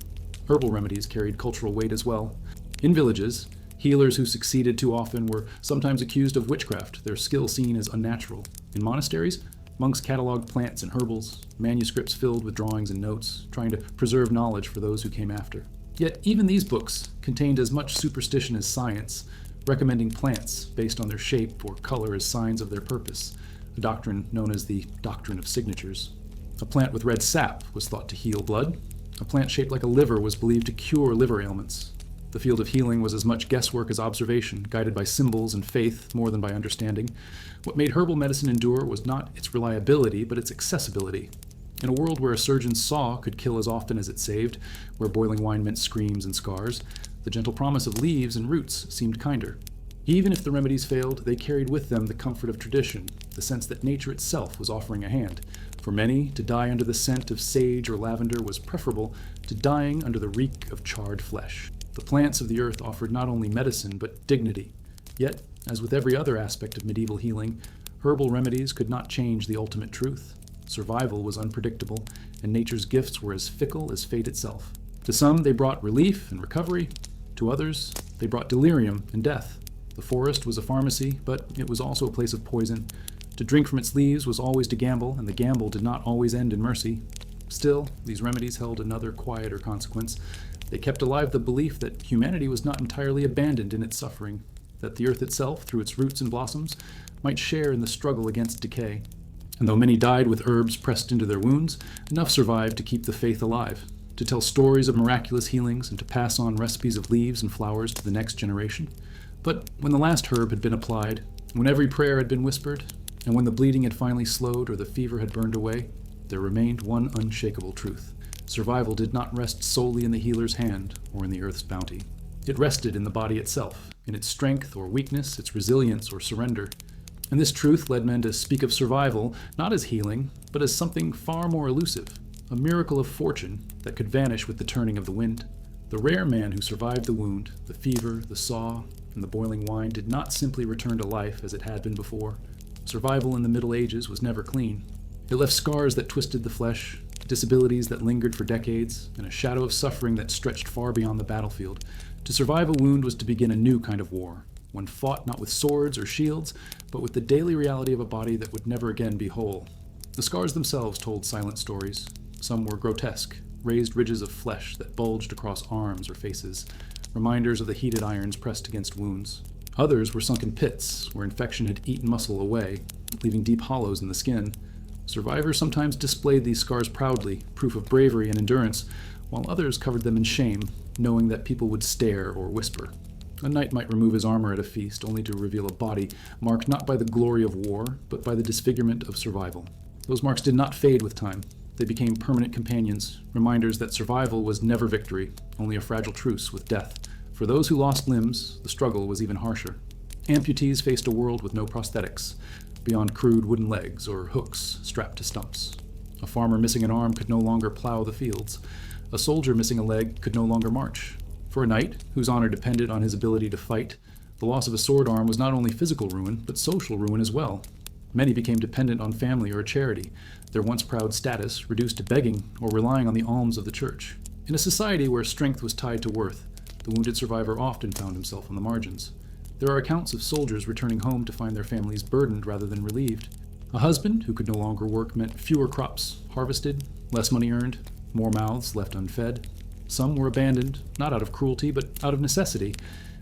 Herbal remedies carried cultural weight as well. In villages, healers who succeeded too often were sometimes accused of witchcraft, their skill seen as unnatural. In monasteries, monks cataloged plants and herbals, manuscripts filled with drawings and notes, trying to preserve knowledge for those who came after. Yet even these books contained as much superstition as science, recommending plants based on their shape or color as signs of their purpose, a doctrine known as the doctrine of signatures. A plant with red sap was thought to heal blood. A plant shaped like a liver was believed to cure liver ailments. The field of healing was as much guesswork as observation, guided by symbols and faith more than by understanding. What made herbal medicine endure was not its reliability, but its accessibility. In a world where a surgeon's saw could kill as often as it saved, where boiling wine meant screams and scars, the gentle promise of leaves and roots seemed kinder. Even if the remedies failed, they carried with them the comfort of tradition, the sense that nature itself was offering a hand. For many, to die under the scent of sage or lavender was preferable to dying under the reek of charred flesh. The plants of the earth offered not only medicine, but dignity. Yet, as with every other aspect of medieval healing, herbal remedies could not change the ultimate truth. Survival was unpredictable, and nature's gifts were as fickle as fate itself. To some, they brought relief and recovery. To others, they brought delirium and death. The forest was a pharmacy, but it was also a place of poison. To drink from its leaves was always to gamble, and the gamble did not always end in mercy. Still, these remedies held another quieter consequence. They kept alive the belief that humanity was not entirely abandoned in its suffering, that the earth itself, through its roots and blossoms, might share in the struggle against decay. And though many died with herbs pressed into their wounds, enough survived to keep the faith alive, to tell stories of miraculous healings and to pass on recipes of leaves and flowers to the next generation. But when the last herb had been applied, when every prayer had been whispered, and when the bleeding had finally slowed or the fever had burned away, there remained one unshakable truth. Survival did not rest solely in the healer's hand or in the earth's bounty. It rested in the body itself, in its strength or weakness, its resilience or surrender. And this truth led men to speak of survival not as healing, but as something far more elusive, a miracle of fortune that could vanish with the turning of the wind. The rare man who survived the wound, the fever, the saw, and the boiling wine did not simply return to life as it had been before. Survival in the Middle Ages was never clean. It left scars that twisted the flesh, disabilities that lingered for decades, and a shadow of suffering that stretched far beyond the battlefield. To survive a wound was to begin a new kind of war, one fought not with swords or shields, but with the daily reality of a body that would never again be whole. The scars themselves told silent stories. Some were grotesque, raised ridges of flesh that bulged across arms or faces, reminders of the heated irons pressed against wounds. Others were sunken pits, where infection had eaten muscle away, leaving deep hollows in the skin. Survivors sometimes displayed these scars proudly, proof of bravery and endurance, while others covered them in shame, knowing that people would stare or whisper. A knight might remove his armor at a feast, only to reveal a body marked not by the glory of war, but by the disfigurement of survival. Those marks did not fade with time. They became permanent companions, reminders that survival was never victory, only a fragile truce with death. For those who lost limbs, the struggle was even harsher. Amputees faced a world with no prosthetics, beyond crude wooden legs or hooks strapped to stumps. A farmer missing an arm could no longer plow the fields. A soldier missing a leg could no longer march. For a knight, whose honor depended on his ability to fight, the loss of a sword arm was not only physical ruin, but social ruin as well. Many became dependent on family or charity, their once proud status reduced to begging or relying on the alms of the church. In a society where strength was tied to worth, the wounded survivor often found himself on the margins. There are accounts of soldiers returning home to find their families burdened rather than relieved. A husband who could no longer work meant fewer crops harvested, less money earned, more mouths left unfed. Some were abandoned, not out of cruelty, but out of necessity,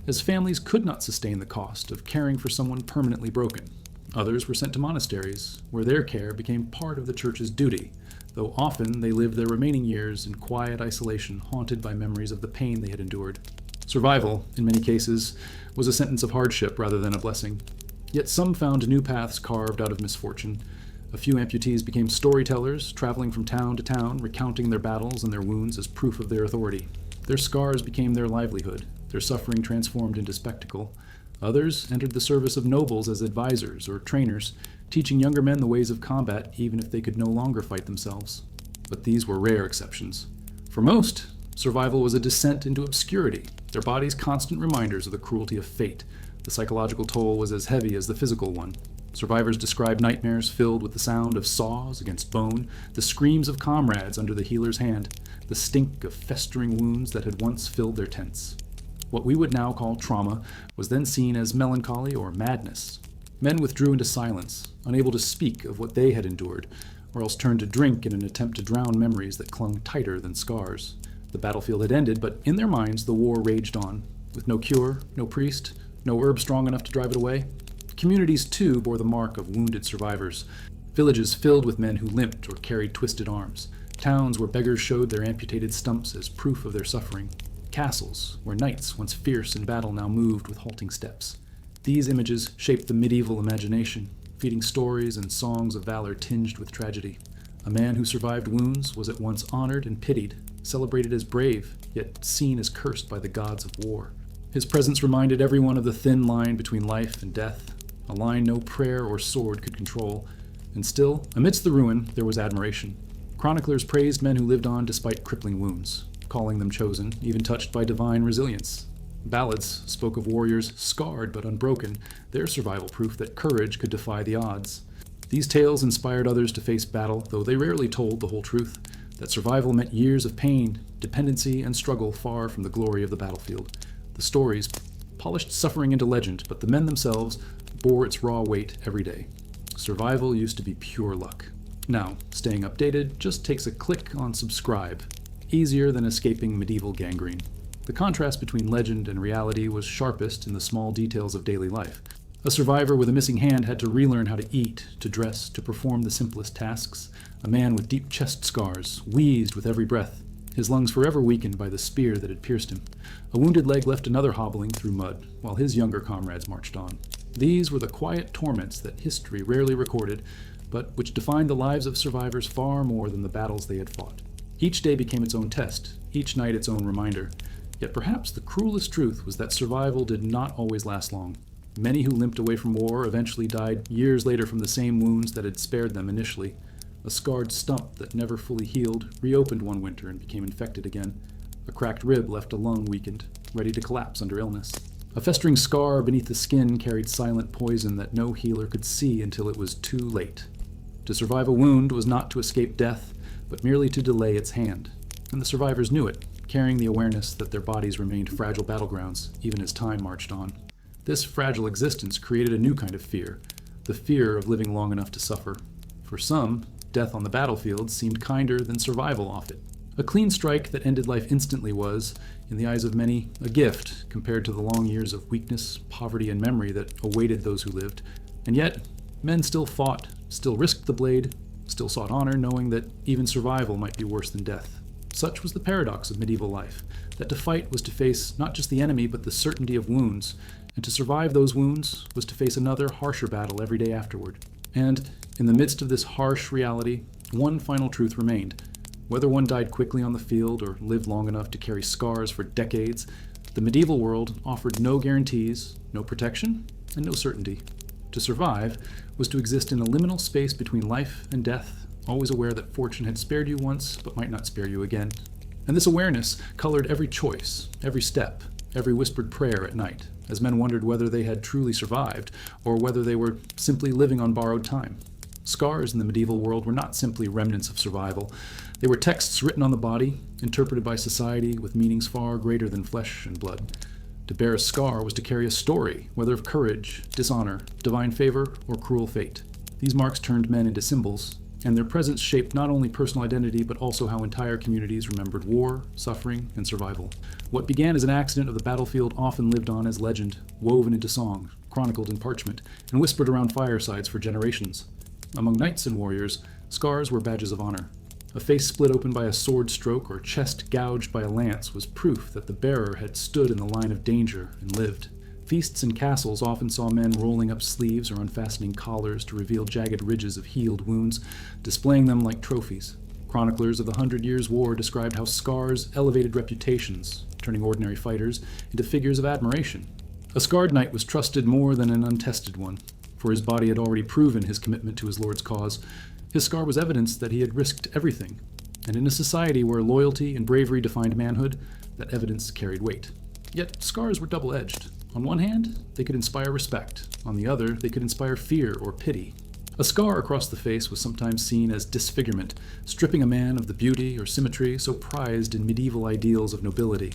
as families could not sustain the cost of caring for someone permanently broken. Others were sent to monasteries, where their care became part of the church's duty, though often they lived their remaining years in quiet isolation, haunted by memories of the pain they had endured. Survival, in many cases, was a sentence of hardship rather than a blessing. Yet some found new paths carved out of misfortune. A few amputees became storytellers, traveling from town to town, recounting their battles and their wounds as proof of their authority. Their scars became their livelihood, their suffering transformed into spectacle. Others entered the service of nobles as advisors or trainers, teaching younger men the ways of combat even if they could no longer fight themselves. But these were rare exceptions. For most, survival was a descent into obscurity, their bodies constant reminders of the cruelty of fate. The psychological toll was as heavy as the physical one. Survivors described nightmares filled with the sound of saws against bone, the screams of comrades under the healer's hand, the stink of festering wounds that had once filled their tents. What we would now call trauma was then seen as melancholy or madness. Men withdrew into silence, unable to speak of what they had endured, or else turned to drink in an attempt to drown memories that clung tighter than scars. The battlefield had ended, but in their minds the war raged on, with no cure, no priest, no herb strong enough to drive it away. Communities, too, bore the mark of wounded survivors. Villages filled with men who limped or carried twisted arms. Towns where beggars showed their amputated stumps as proof of their suffering. Castles where knights, once fierce in battle, now moved with halting steps. These images shaped the medieval imagination, feeding stories and songs of valor tinged with tragedy. A man who survived wounds was at once honored and pitied, celebrated as brave, yet seen as cursed by the gods of war. His presence reminded everyone of the thin line between life and death, a line no prayer or sword could control. And still, amidst the ruin, there was admiration. Chroniclers praised men who lived on despite crippling wounds, calling them chosen, even touched by divine resilience. Ballads spoke of warriors scarred but unbroken, their survival proof that courage could defy the odds. These tales inspired others to face battle, though they rarely told the whole truth, that survival meant years of pain, dependency, and struggle far from the glory of the battlefield. The stories polished suffering into legend, but the men themselves bore its raw weight every day. Survival used to be pure luck. Now, staying updated just takes a click on subscribe, easier than escaping medieval gangrene. The contrast between legend and reality was sharpest in the small details of daily life. A survivor with a missing hand had to relearn how to eat, to dress, to perform the simplest tasks. A man with deep chest scars wheezed with every breath, his lungs forever weakened by the spear that had pierced him. A wounded leg left another hobbling through mud, while his younger comrades marched on. These were the quiet torments that history rarely recorded, but which defined the lives of survivors far more than the battles they had fought. Each day became its own test, each night its own reminder. Yet perhaps the cruelest truth was that survival did not always last long. Many who limped away from war eventually died years later from the same wounds that had spared them initially. A scarred stump that never fully healed reopened one winter and became infected again. A cracked rib left a lung weakened, ready to collapse under illness. A festering scar beneath the skin carried silent poison that no healer could see until it was too late. To survive a wound was not to escape death, but merely to delay its hand. And the survivors knew it, carrying the awareness that their bodies remained fragile battlegrounds, even as time marched on. This fragile existence created a new kind of fear, the fear of living long enough to suffer. For some, death on the battlefield seemed kinder than survival off it. A clean strike that ended life instantly was, in the eyes of many, a gift compared to the long years of weakness, poverty, and memory that awaited those who lived. And yet, men still fought, still risked the blade, still sought honor, knowing that even survival might be worse than death. Such was the paradox of medieval life, that to fight was to face not just the enemy, but the certainty of wounds, and to survive those wounds was to face another, harsher battle every day afterward. And, in the midst of this harsh reality, one final truth remained. Whether one died quickly on the field or lived long enough to carry scars for decades, the medieval world offered no guarantees, no protection, and no certainty. To survive was to exist in a liminal space between life and death, always aware that fortune had spared you once but might not spare you again. And this awareness colored every choice, every step, every whispered prayer at night. as men wondered whether they had truly survived, or whether they were simply living on borrowed time. Scars in the medieval world were not simply remnants of survival. They were texts written on the body, interpreted by society with meanings far greater than flesh and blood. To bear a scar was to carry a story, whether of courage, dishonor, divine favor, or cruel fate. These marks turned men into symbols, and their presence shaped not only personal identity but also how entire communities remembered war, suffering, and survival. What began as an accident of the battlefield often lived on as legend, woven into song, chronicled in parchment, and whispered around firesides for generations. Among knights and warriors, scars were badges of honor. A face split open by a sword stroke or chest gouged by a lance was proof that the bearer had stood in the line of danger and lived. Feasts and castles often saw men rolling up sleeves or unfastening collars to reveal jagged ridges of healed wounds, displaying them like trophies. Chroniclers of the 100 Years' War described how scars elevated reputations, turning ordinary fighters into figures of admiration. A scarred knight was trusted more than an untested one, for his body had already proven his commitment to his lord's cause. His scar was evidence that he had risked everything, and in a society where loyalty and bravery defined manhood, that evidence carried weight. Yet scars were double-edged. On one hand, they could inspire respect. On the other, they could inspire fear or pity. A scar across the face was sometimes seen as disfigurement, stripping a man of the beauty or symmetry so prized in medieval ideals of nobility.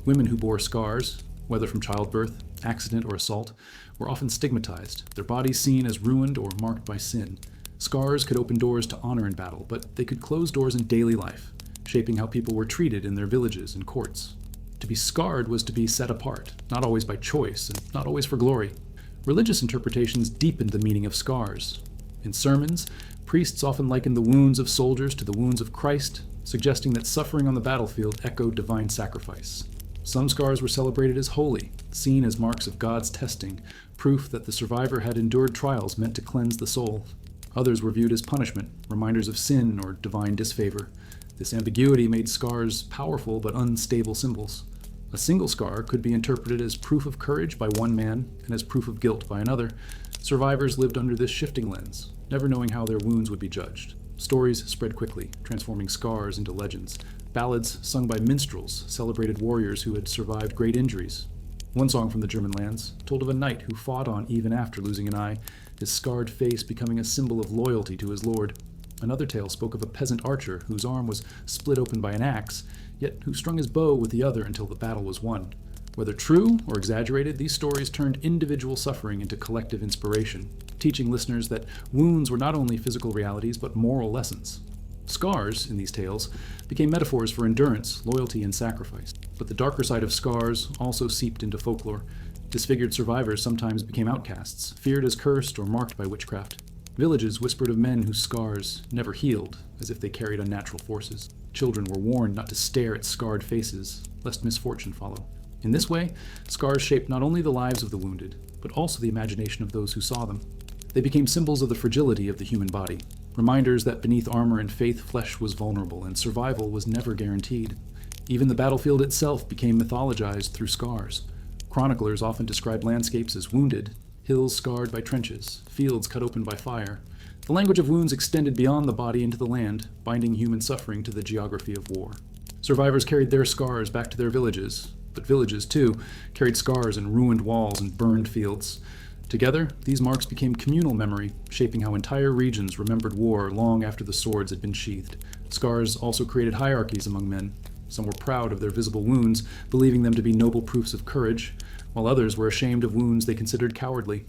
Women who bore scars, whether from childbirth, accident, or assault, were often stigmatized, their bodies seen as ruined or marked by sin. Scars could open doors to honor in battle, but they could close doors in daily life, shaping how people were treated in their villages and courts. To be scarred was to be set apart, not always by choice, and not always for glory. Religious interpretations deepened the meaning of scars. In sermons, priests often likened the wounds of soldiers to the wounds of Christ, suggesting that suffering on the battlefield echoed divine sacrifice. Some scars were celebrated as holy, seen as marks of God's testing, proof that the survivor had endured trials meant to cleanse the soul. Others were viewed as punishment, reminders of sin or divine disfavor. This ambiguity made scars powerful but unstable symbols. A single scar could be interpreted as proof of courage by one man and as proof of guilt by another. Survivors lived under this shifting lens, never knowing how their wounds would be judged. Stories spread quickly, transforming scars into legends. Ballads sung by minstrels celebrated warriors who had survived great injuries. One song from the German lands told of a knight who fought on even after losing an eye, his scarred face becoming a symbol of loyalty to his lord. Another tale spoke of a peasant archer whose arm was split open by an axe, yet who strung his bow with the other until the battle was won. Whether true or exaggerated, these stories turned individual suffering into collective inspiration, teaching listeners that wounds were not only physical realities but moral lessons. Scars, in these tales, became metaphors for endurance, loyalty, and sacrifice. But the darker side of scars also seeped into folklore. Disfigured survivors sometimes became outcasts, feared as cursed or marked by witchcraft. Villages whispered of men whose scars never healed, as if they carried unnatural forces. Children were warned not to stare at scarred faces, lest misfortune follow. In this way, scars shaped not only the lives of the wounded, but also the imagination of those who saw them. They became symbols of the fragility of the human body, reminders that beneath armor and faith, flesh was vulnerable, and survival was never guaranteed. Even the battlefield itself became mythologized through scars. Chroniclers often described landscapes as wounded, hills scarred by trenches, fields cut open by fire. The language of wounds extended beyond the body into the land, binding human suffering to the geography of war. Survivors carried their scars back to their villages, but villages, too, carried scars and ruined walls and burned fields. Together, these marks became communal memory, shaping how entire regions remembered war long after the swords had been sheathed. Scars also created hierarchies among men. Some were proud of their visible wounds, believing them to be noble proofs of courage, while others were ashamed of wounds they considered cowardly.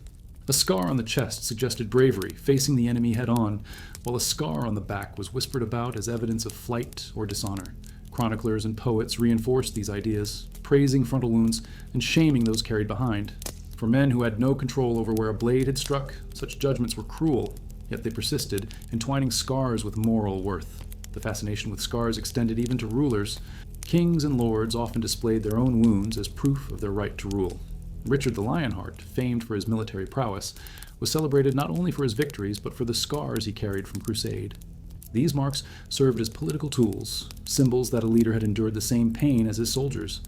A scar on the chest suggested bravery, facing the enemy head-on, while a scar on the back was whispered about as evidence of flight or dishonor. Chroniclers and poets reinforced these ideas, praising frontal wounds and shaming those carried behind. For men who had no control over where a blade had struck, such judgments were cruel, yet they persisted, entwining scars with moral worth. The fascination with scars extended even to rulers. Kings and lords often displayed their own wounds as proof of their right to rule. Richard the Lionheart, famed for his military prowess, was celebrated not only for his victories, but for the scars he carried from crusade. These marks served as political tools, symbols that a leader had endured the same pain as his soldiers.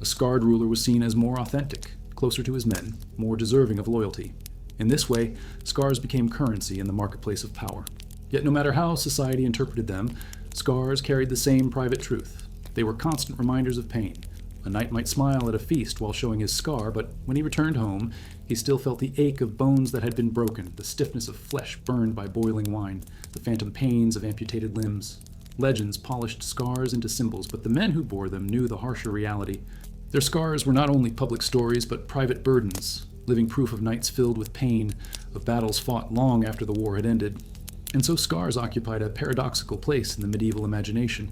A scarred ruler was seen as more authentic, closer to his men, more deserving of loyalty. In this way, scars became currency in the marketplace of power. Yet no matter how society interpreted them, scars carried the same private truth. They were constant reminders of pain, A knight might smile at a feast while showing his scar, but when he returned home, he still felt the ache of bones that had been broken, the stiffness of flesh burned by boiling wine, the phantom pains of amputated limbs. Legends polished scars into symbols, but the men who bore them knew the harsher reality. Their scars were not only public stories, but private burdens, living proof of nights filled with pain, of battles fought long after the war had ended. And so scars occupied a paradoxical place in the medieval imagination.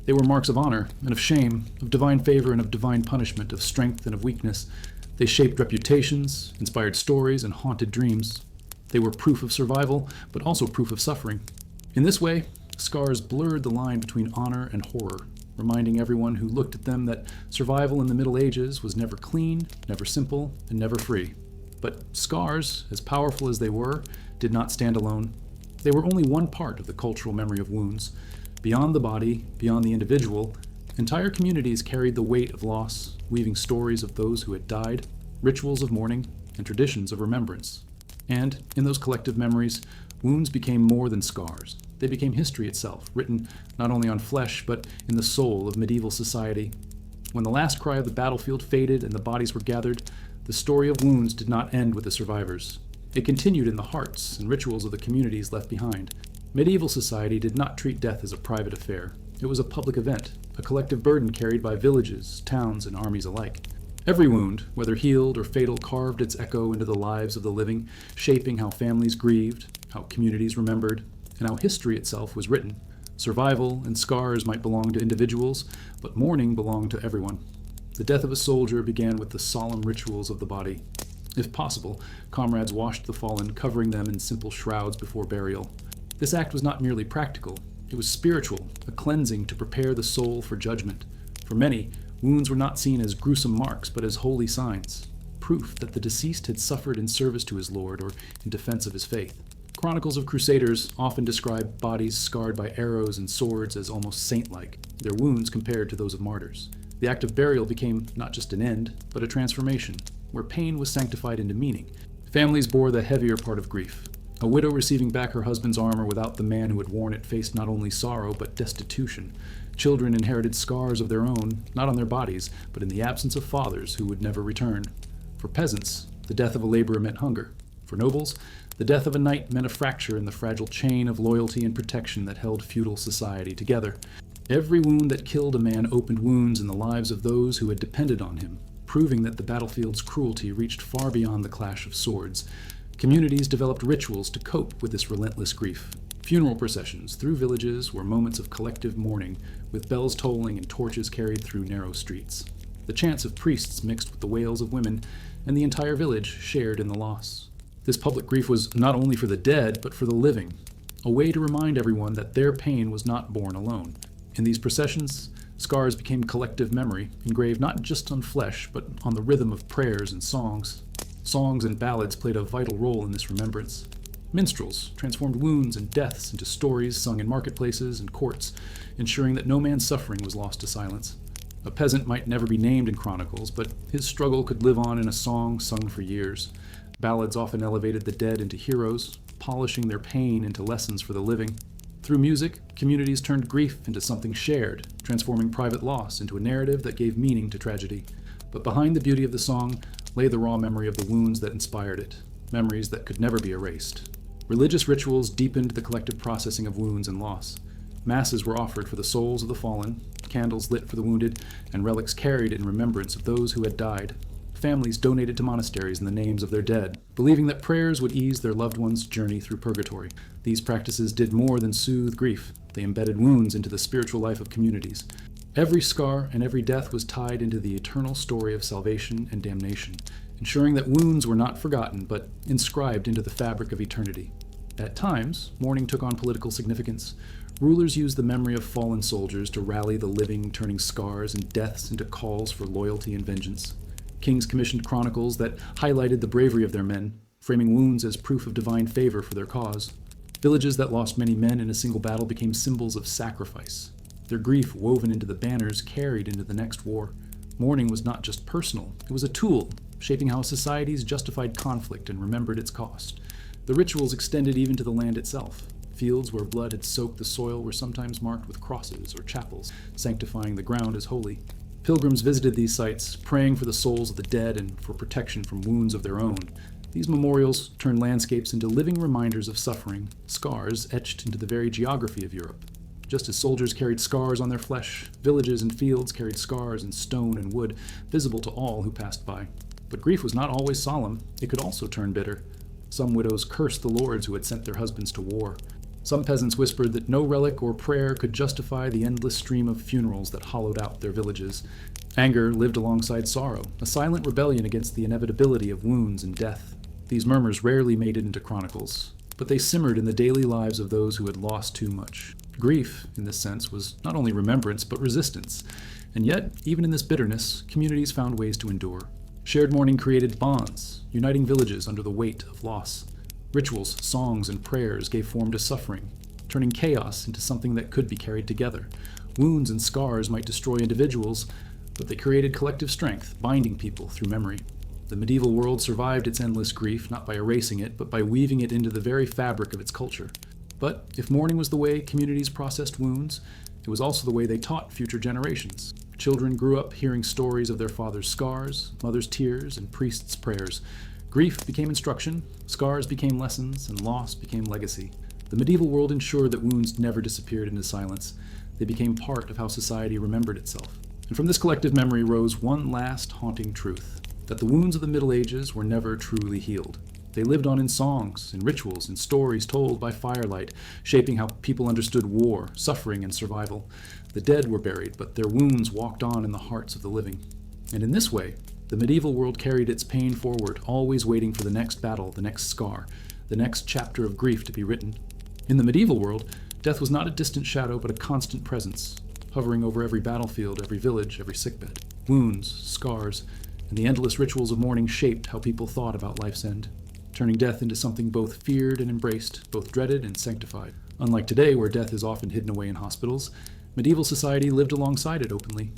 They were marks of honor and of shame, of divine favor and of divine punishment, of strength and of weakness. They shaped reputations, inspired stories, and haunted dreams. They were proof of survival, but also proof of suffering. In this way, scars blurred the line between honor and horror, reminding everyone who looked at them that survival in the Middle Ages was never clean, never simple, and never free. But scars, as powerful as they were, did not stand alone. They were only one part of the cultural memory of wounds. Beyond the body, beyond the individual, entire communities carried the weight of loss, weaving stories of those who had died, rituals of mourning, and traditions of remembrance. And, in those collective memories, wounds became more than scars. They became history itself, written not only on flesh, but in the soul of medieval society. When the last cry of the battlefield faded and the bodies were gathered, the story of wounds did not end with the survivors. It continued in the hearts and rituals of the communities left behind. Medieval society did not treat death as a private affair. It was a public event, a collective burden carried by villages, towns, and armies alike. Every wound, whether healed or fatal, carved its echo into the lives of the living, shaping how families grieved, how communities remembered, and how history itself was written. Survival and scars might belong to individuals, but mourning belonged to everyone. The death of a soldier began with the solemn rituals of the body. If possible, comrades washed the fallen, covering them in simple shrouds before burial. This act was not merely practical, it was spiritual, a cleansing to prepare the soul for judgment. For many, wounds were not seen as gruesome marks, but as holy signs, proof that the deceased had suffered in service to his Lord or in defense of his faith. Chronicles of crusaders often describe bodies scarred by arrows and swords as almost saint-like, their wounds compared to those of martyrs. The act of burial became not just an end, but a transformation, where pain was sanctified into meaning. Families bore the heavier part of grief. A widow receiving back her husband's armor without the man who had worn it faced not only sorrow, but destitution. Children inherited scars of their own, not on their bodies, but in the absence of fathers who would never return. For peasants, the death of a laborer meant hunger. For nobles, the death of a knight meant a fracture in the fragile chain of loyalty and protection that held feudal society together. Every wound that killed a man opened wounds in the lives of those who had depended on him, proving that the battlefield's cruelty reached far beyond the clash of swords. Communities developed rituals to cope with this relentless grief. Funeral processions through villages were moments of collective mourning, with bells tolling and torches carried through narrow streets. The chants of priests mixed with the wails of women, and the entire village shared in the loss. This public grief was not only for the dead, but for the living, a way to remind everyone that their pain was not borne alone. In these processions, scars became collective memory, engraved not just on flesh, but on the rhythm of prayers and songs. Songs and ballads played a vital role in this remembrance. Minstrels transformed wounds and deaths into stories sung in marketplaces and courts, ensuring that no man's suffering was lost to silence. A peasant might never be named in chronicles, but his struggle could live on in a song sung for years. Ballads often elevated the dead into heroes, polishing their pain into lessons for the living. Through music, communities turned grief into something shared, transforming private loss into a narrative that gave meaning to tragedy. But behind the beauty of the song lay the raw memory of the wounds that inspired it, memories that could never be erased. Religious rituals deepened the collective processing of wounds and loss. Masses were offered for the souls of the fallen, candles lit for the wounded, and relics carried in remembrance of those who had died. Families donated to monasteries in the names of their dead, believing that prayers would ease their loved ones' journey through purgatory. These practices did more than soothe grief. They embedded wounds into the spiritual life of communities. Every scar and every death was tied into the eternal story of salvation and damnation, ensuring that wounds were not forgotten, but inscribed into the fabric of eternity. At times, mourning took on political significance. Rulers used the memory of fallen soldiers to rally the living, turning scars and deaths into calls for loyalty and vengeance. Kings commissioned chronicles that highlighted the bravery of their men, framing wounds as proof of divine favor for their cause. Villages that lost many men in a single battle became symbols of sacrifice, their grief woven into the banners carried into the next war. Mourning was not just personal, it was a tool, shaping how societies justified conflict and remembered its cost. The rituals extended even to the land itself. Fields where blood had soaked the soil were sometimes marked with crosses or chapels, sanctifying the ground as holy. Pilgrims visited these sites, praying for the souls of the dead and for protection from wounds of their own. These memorials turned landscapes into living reminders of suffering, scars etched into the very geography of Europe. Just as soldiers carried scars on their flesh, villages and fields carried scars in stone and wood, visible to all who passed by. But grief was not always solemn. It could also turn bitter. Some widows cursed the lords who had sent their husbands to war. Some peasants whispered that no relic or prayer could justify the endless stream of funerals that hollowed out their villages. Anger lived alongside sorrow, a silent rebellion against the inevitability of wounds and death. These murmurs rarely made it into chronicles, but they simmered in the daily lives of those who had lost too much. Grief, in this sense, was not only remembrance, but resistance. And yet, even in this bitterness, communities found ways to endure. Shared mourning created bonds, uniting villages under the weight of loss. Rituals, songs, and prayers gave form to suffering, turning chaos into something that could be carried together. Wounds and scars might destroy individuals, but they created collective strength, binding people through memory. The medieval world survived its endless grief not by erasing it, but by weaving it into the very fabric of its culture. But if mourning was the way communities processed wounds, it was also the way they taught future generations. Children grew up hearing stories of their father's scars, mother's tears, and priests' prayers. Grief became instruction, scars became lessons, and loss became legacy. The medieval world ensured that wounds never disappeared into silence. They became part of how society remembered itself. And from this collective memory rose one last haunting truth, that the wounds of the Middle Ages were never truly healed. They lived on in songs, in rituals, in stories told by firelight, shaping how people understood war, suffering, and survival. The dead were buried, but their wounds walked on in the hearts of the living. And in this way, the medieval world carried its pain forward, always waiting for the next battle, the next scar, the next chapter of grief to be written. In the medieval world, death was not a distant shadow, but a constant presence, hovering over every battlefield, every village, every sickbed. Wounds, scars, and the endless rituals of mourning shaped how people thought about life's end, turning death into something both feared and embraced, both dreaded and sanctified. Unlike today, where death is often hidden away in hospitals, medieval society lived alongside it openly.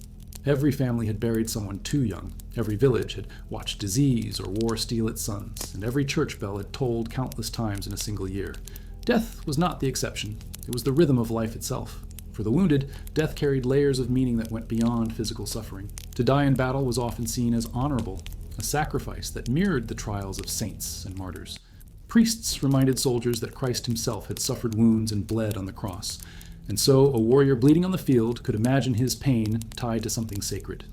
Every family had buried someone too young, every village had watched disease or war steal its sons, and every church bell had tolled countless times in a single year. Death was not the exception, it was the rhythm of life itself. For the wounded, death carried layers of meaning that went beyond physical suffering. To die in battle was often seen as honorable, a sacrifice that mirrored the trials of saints and martyrs. Priests reminded soldiers that Christ himself had suffered wounds and bled on the cross, and so a warrior bleeding on the field could imagine his pain tied to something sacred.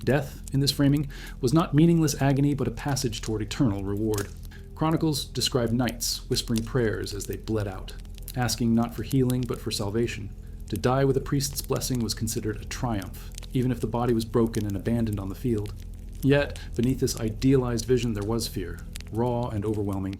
Death, in this framing, was not meaningless agony but a passage toward eternal reward. Chronicles describe knights whispering prayers as they bled out, asking not for healing but for salvation. To die with a priest's blessing was considered a triumph, even if the body was broken and abandoned on the field. Yet, beneath this idealized vision there was fear, raw and overwhelming.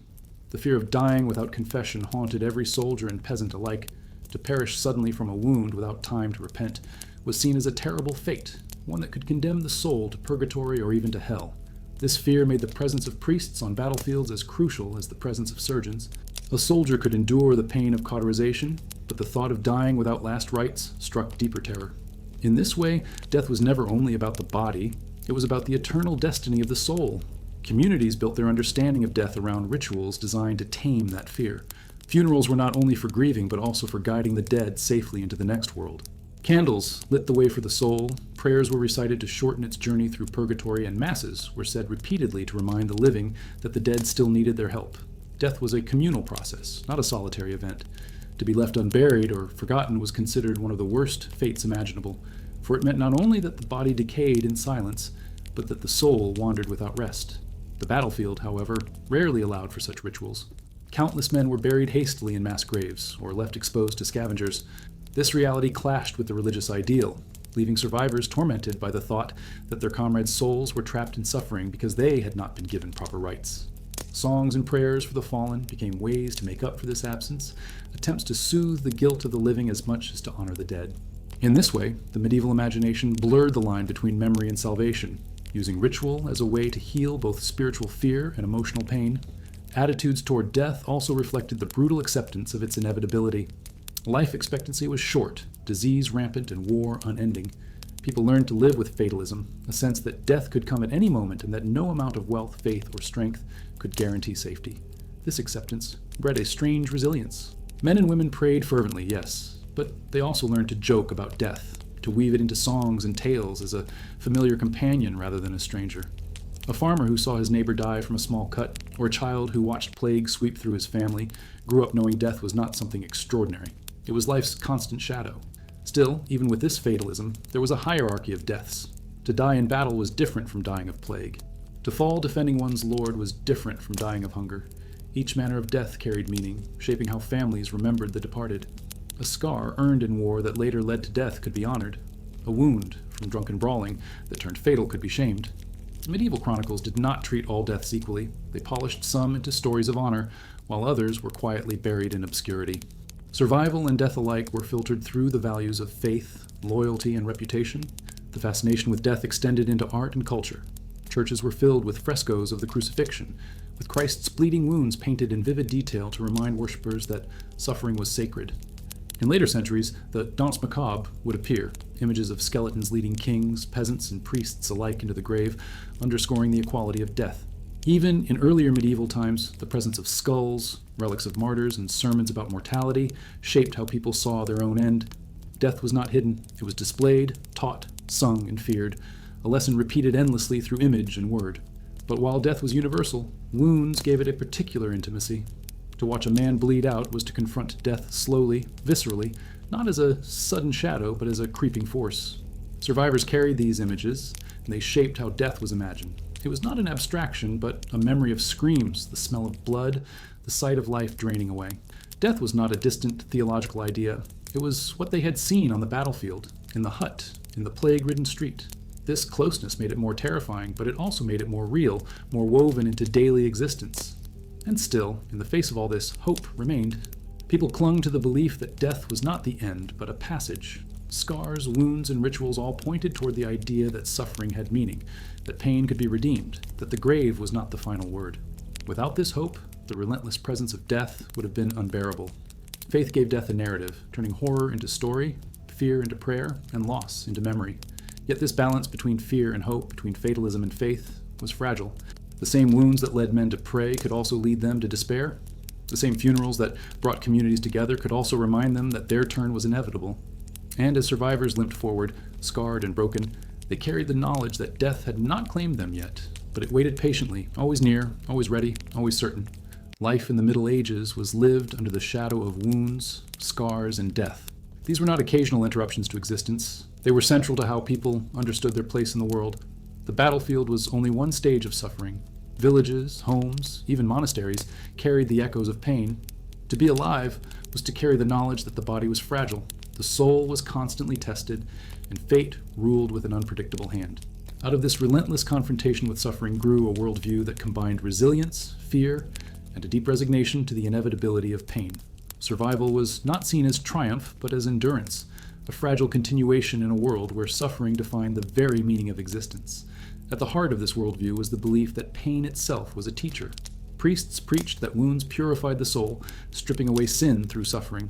The fear of dying without confession haunted every soldier and peasant alike. To perish suddenly from a wound without time to repent was seen as a terrible fate, one that could condemn the soul to purgatory or even to hell. This fear made the presence of priests on battlefields as crucial as the presence of surgeons. A soldier could endure the pain of cauterization, but the thought of dying without last rites struck deeper terror. In this way, death was never only about the body, it was about the eternal destiny of the soul. Communities built their understanding of death around rituals designed to tame that fear. Funerals were not only for grieving, but also for guiding the dead safely into the next world. Candles lit the way for the soul, prayers were recited to shorten its journey through purgatory, and masses were said repeatedly to remind the living that the dead still needed their help. Death was a communal process, not a solitary event. To be left unburied or forgotten was considered one of the worst fates imaginable, for it meant not only that the body decayed in silence, but that the soul wandered without rest. The battlefield, however, rarely allowed for such rituals. Countless men were buried hastily in mass graves, or left exposed to scavengers. This reality clashed with the religious ideal, leaving survivors tormented by the thought that their comrades' souls were trapped in suffering because they had not been given proper rites. Songs and prayers for the fallen became ways to make up for this absence, attempts to soothe the guilt of the living as much as to honor the dead. In this way, the medieval imagination blurred the line between memory and salvation, using ritual as a way to heal both spiritual fear and emotional pain. Attitudes toward death also reflected the brutal acceptance of its inevitability. Life expectancy was short, disease rampant, and war unending. People learned to live with fatalism, a sense that death could come at any moment and that no amount of wealth, faith, or strength could guarantee safety. This acceptance bred a strange resilience. Men and women prayed fervently, yes, but they also learned to joke about death, to weave it into songs and tales as a familiar companion rather than a stranger. A farmer who saw his neighbor die from a small cut, or a child who watched plague sweep through his family, grew up knowing death was not something extraordinary. It was life's constant shadow. Still, even with this fatalism, there was a hierarchy of deaths. To die in battle was different from dying of plague. To fall defending one's lord was different from dying of hunger. Each manner of death carried meaning, shaping how families remembered the departed. A scar earned in war that later led to death could be honored. A wound from drunken brawling that turned fatal could be shamed. Medieval chronicles did not treat all deaths equally. They polished some into stories of honor, while others were quietly buried in obscurity. Survival and death alike were filtered through the values of faith, loyalty, and reputation. The fascination with death extended into art and culture. Churches were filled with frescoes of the crucifixion, with Christ's bleeding wounds painted in vivid detail to remind worshippers that suffering was sacred. In later centuries, the danse macabre would appear, images of skeletons leading kings, peasants, and priests alike into the grave, underscoring the equality of death. Even in earlier medieval times, the presence of skulls, relics of martyrs, and sermons about mortality shaped how people saw their own end. Death was not hidden. It was displayed, taught, sung, and feared, a lesson repeated endlessly through image and word. But while death was universal, wounds gave it a particular intimacy. To watch a man bleed out was to confront death slowly, viscerally, not as a sudden shadow, but as a creeping force. Survivors carried these images, and they shaped how death was imagined. It was not an abstraction, but a memory of screams, the smell of blood, the sight of life draining away. Death was not a distant theological idea. It was what they had seen on the battlefield, in the hut, in the plague-ridden street. This closeness made it more terrifying, but it also made it more real, more woven into daily existence. And still, in the face of all this, hope remained. People clung to the belief that death was not the end, but a passage. Scars, wounds, and rituals all pointed toward the idea that suffering had meaning, that pain could be redeemed, that the grave was not the final word. Without this hope, the relentless presence of death would have been unbearable. Faith gave death a narrative, turning horror into story, fear into prayer, and loss into memory. Yet this balance between fear and hope, between fatalism and faith, was fragile. The same wounds that led men to pray could also lead them to despair. The same funerals that brought communities together could also remind them that their turn was inevitable. And as survivors limped forward, scarred and broken, they carried the knowledge that death had not claimed them yet, but it waited patiently, always near, always ready, always certain. Life in the Middle Ages was lived under the shadow of wounds, scars, and death. These were not occasional interruptions to existence. They were central to how people understood their place in the world. The battlefield was only one stage of suffering. Villages, homes, even monasteries carried the echoes of pain. To be alive was to carry the knowledge that the body was fragile, the soul was constantly tested, and fate ruled with an unpredictable hand. Out of this relentless confrontation with suffering grew a worldview that combined resilience, fear, and a deep resignation to the inevitability of pain. Survival was not seen as triumph, but as endurance, a fragile continuation in a world where suffering defined the very meaning of existence. At the heart of this worldview was the belief that pain itself was a teacher. Priests preached that wounds purified the soul, stripping away sin through suffering.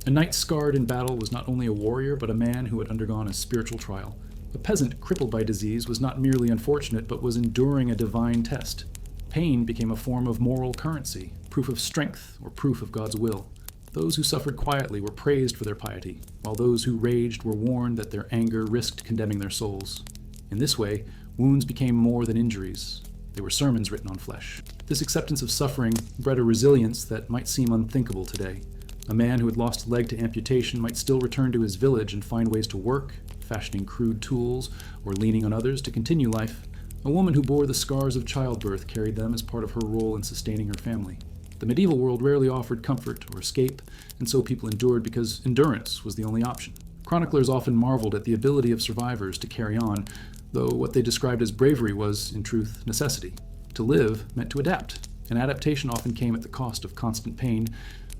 A knight scarred in battle was not only a warrior, but a man who had undergone a spiritual trial. A peasant crippled by disease was not merely unfortunate, but was enduring a divine test. Pain became a form of moral currency, proof of strength or proof of God's will. Those who suffered quietly were praised for their piety, while those who raged were warned that their anger risked condemning their souls. In this way, wounds became more than injuries. They were sermons written on flesh. This acceptance of suffering bred a resilience that might seem unthinkable today. A man who had lost a leg to amputation might still return to his village and find ways to work, fashioning crude tools or leaning on others to continue life. A woman who bore the scars of childbirth carried them as part of her role in sustaining her family. The medieval world rarely offered comfort or escape, and so people endured because endurance was the only option. Chroniclers often marveled at the ability of survivors to carry on, though what they described as bravery was, in truth, necessity. To live meant to adapt, and adaptation often came at the cost of constant pain,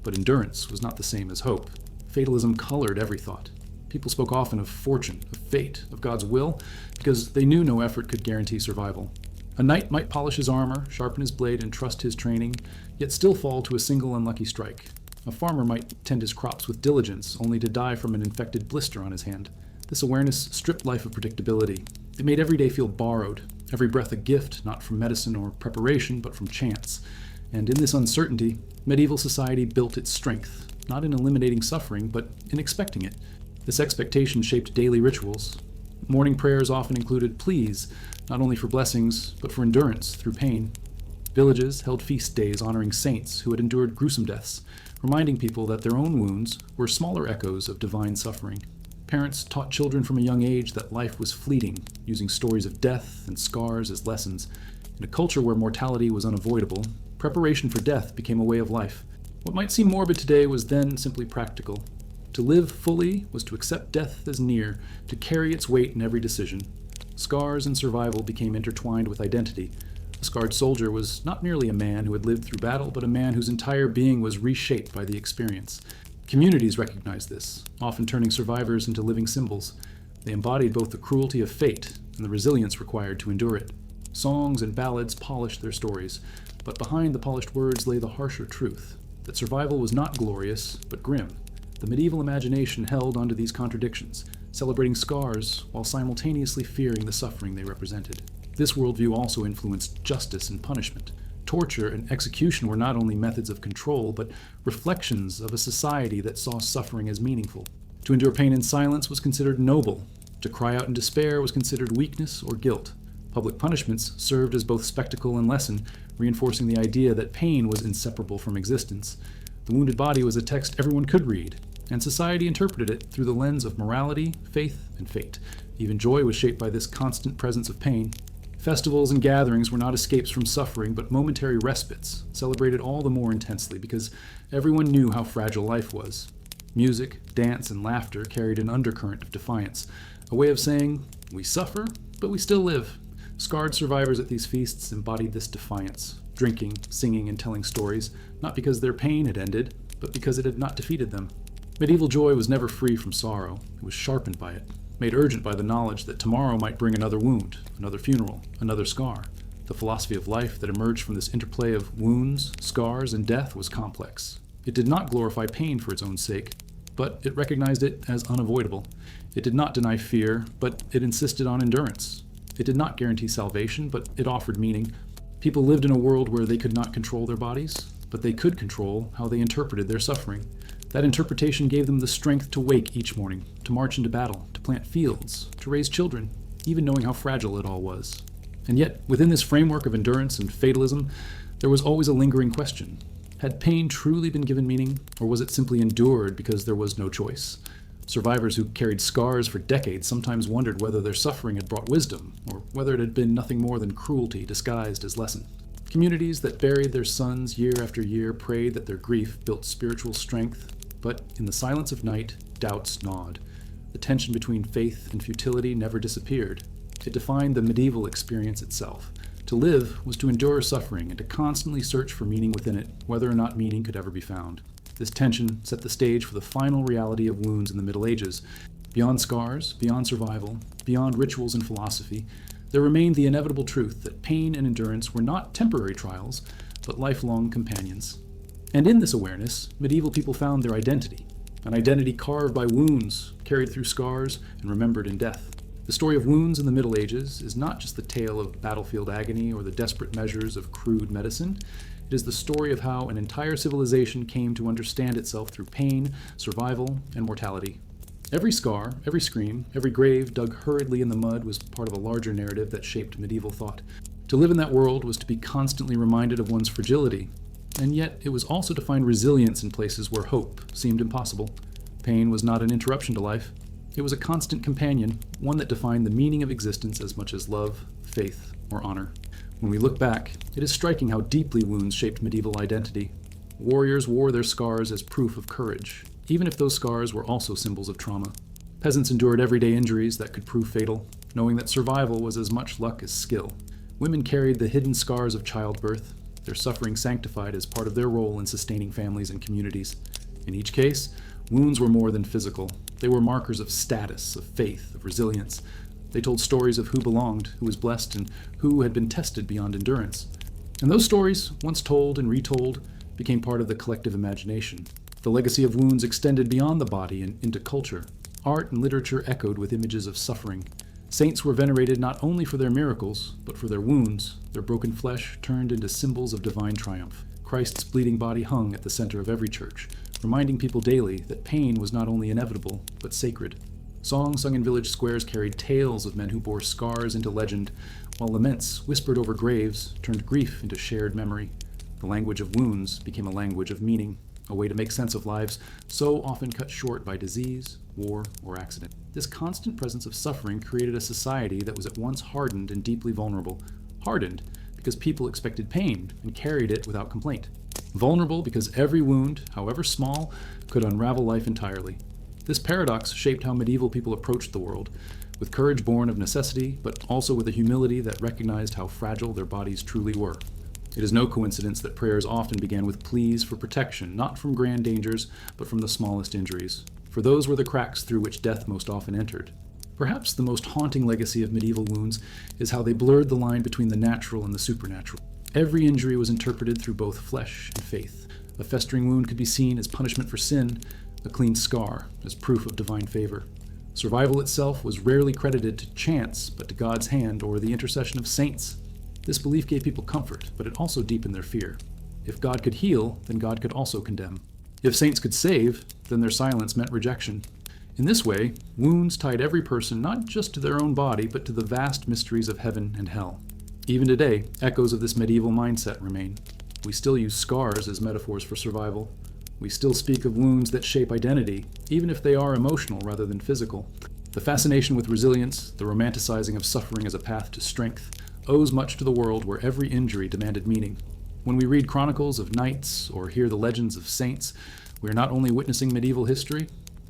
but endurance was not the same as hope. Fatalism colored every thought. People spoke often of fortune, of fate, of God's will, because they knew no effort could guarantee survival. A knight might polish his armor, sharpen his blade, and trust his training, yet still fall to a single unlucky strike. A farmer might tend his crops with diligence, only to die from an infected blister on his hand. This awareness stripped life of predictability. It made every day feel borrowed, every breath a gift, not from medicine or preparation, but from chance. And in this uncertainty, medieval society built its strength, not in eliminating suffering, but in expecting it. This expectation shaped daily rituals. Morning prayers often included pleas, not only for blessings, but for endurance through pain. Villages held feast days honoring saints who had endured gruesome deaths, reminding people that their own wounds were smaller echoes of divine suffering. Parents taught children from a young age that life was fleeting, using stories of death and scars as lessons. In a culture where mortality was unavoidable, preparation for death became a way of life. What might seem morbid today was then simply practical. To live fully was to accept death as near, to carry its weight in every decision. Scars and survival became intertwined with identity. A scarred soldier was not merely a man who had lived through battle, but a man whose entire being was reshaped by the experience. Communities recognized this, often turning survivors into living symbols. They embodied both the cruelty of fate and the resilience required to endure it. Songs and ballads polished their stories, but behind the polished words lay the harsher truth, that survival was not glorious, but grim. The medieval imagination held onto these contradictions, celebrating scars while simultaneously fearing the suffering they represented. This worldview also influenced justice and punishment. Torture and execution were not only methods of control, but reflections of a society that saw suffering as meaningful. To endure pain in silence was considered noble. To cry out in despair was considered weakness or guilt. Public punishments served as both spectacle and lesson, reinforcing the idea that pain was inseparable from existence. The wounded body was a text everyone could read, and society interpreted it through the lens of morality, faith, and fate. Even joy was shaped by this constant presence of pain. Festivals and gatherings were not escapes from suffering, but momentary respites, celebrated all the more intensely because everyone knew how fragile life was. Music, dance, and laughter carried an undercurrent of defiance, a way of saying, we suffer, but we still live. Scarred survivors at these feasts embodied this defiance, drinking, singing, and telling stories, not because their pain had ended, but because it had not defeated them. Medieval joy was never free from sorrow. It was sharpened by it, made urgent by the knowledge that tomorrow might bring another wound, another funeral, another scar. The philosophy of life that emerged from this interplay of wounds, scars, and death was complex. It did not glorify pain for its own sake, but it recognized it as unavoidable. It did not deny fear, but it insisted on endurance. It did not guarantee salvation, but it offered meaning. People lived in a world where they could not control their bodies, but they could control how they interpreted their suffering. That interpretation gave them the strength to wake each morning, to march into battle, to plant fields, to raise children, even knowing how fragile it all was. And yet, within this framework of endurance and fatalism, there was always a lingering question. Had pain truly been given meaning, or was it simply endured because there was no choice? Survivors who carried scars for decades sometimes wondered whether their suffering had brought wisdom, or whether it had been nothing more than cruelty disguised as lesson. Communities that buried their sons year after year prayed that their grief built spiritual strength, but in the silence of night, doubts gnawed. The tension between faith and futility never disappeared. It defined the medieval experience itself. To live was to endure suffering and to constantly search for meaning within it, whether or not meaning could ever be found. This tension set the stage for the final reality of wounds in the Middle Ages. Beyond scars, beyond survival, beyond rituals and philosophy, there remained the inevitable truth that pain and endurance were not temporary trials, but lifelong companions. And in this awareness, medieval people found their identity, an identity carved by wounds, carried through scars, and remembered in death. The story of wounds in the Middle Ages is not just the tale of battlefield agony or the desperate measures of crude medicine. It is the story of how an entire civilization came to understand itself through pain, survival, and mortality. Every scar, every scream, every grave dug hurriedly in the mud was part of a larger narrative that shaped medieval thought. To live in that world was to be constantly reminded of one's fragility, and yet it was also to find resilience in places where hope seemed impossible. Pain was not an interruption to life. It was a constant companion, one that defined the meaning of existence as much as love, faith, or honor. When we look back, it is striking how deeply wounds shaped medieval identity. Warriors wore their scars as proof of courage, even if those scars were also symbols of trauma. Peasants endured everyday injuries that could prove fatal, knowing that survival was as much luck as skill. Women carried the hidden scars of childbirth, their suffering sanctified as part of their role in sustaining families and communities. In each case, wounds were more than physical. They were markers of status, of faith, of resilience. They told stories of who belonged, who was blessed, and who had been tested beyond endurance. And those stories, once told and retold, became part of the collective imagination. The legacy of wounds extended beyond the body and into culture. Art and literature echoed with images of suffering. Saints were venerated not only for their miracles, but for their wounds, their broken flesh turned into symbols of divine triumph. Christ's bleeding body hung at the center of every church, reminding people daily that pain was not only inevitable, but sacred. Songs sung in village squares carried tales of men who bore scars into legend, while laments whispered over graves turned grief into shared memory. The language of wounds became a language of meaning, a way to make sense of lives so often cut short by disease, war, or accident. This constant presence of suffering created a society that was at once hardened and deeply vulnerable. Hardened because people expected pain and carried it without complaint. Vulnerable because every wound, however small, could unravel life entirely. This paradox shaped how medieval people approached the world, with courage born of necessity, but also with a humility that recognized how fragile their bodies truly were. It is no coincidence that prayers often began with pleas for protection, not from grand dangers, but from the smallest injuries, for those were the cracks through which death most often entered. Perhaps the most haunting legacy of medieval wounds is how they blurred the line between the natural and the supernatural. Every injury was interpreted through both flesh and faith. A festering wound could be seen as punishment for sin, a clean scar as proof of divine favor. Survival itself was rarely credited to chance, but to God's hand or the intercession of saints. This belief gave people comfort, but it also deepened their fear. If God could heal, then God could also condemn. If saints could save, then their silence meant rejection. In this way, wounds tied every person not just to their own body, but to the vast mysteries of heaven and hell. Even today, echoes of this medieval mindset remain. We still use scars as metaphors for survival. We still speak of wounds that shape identity, even if they are emotional rather than physical. The fascination with resilience, the romanticizing of suffering as a path to strength, owes much to the world where every injury demanded meaning. When we read chronicles of knights or hear the legends of saints, we are not only witnessing medieval history,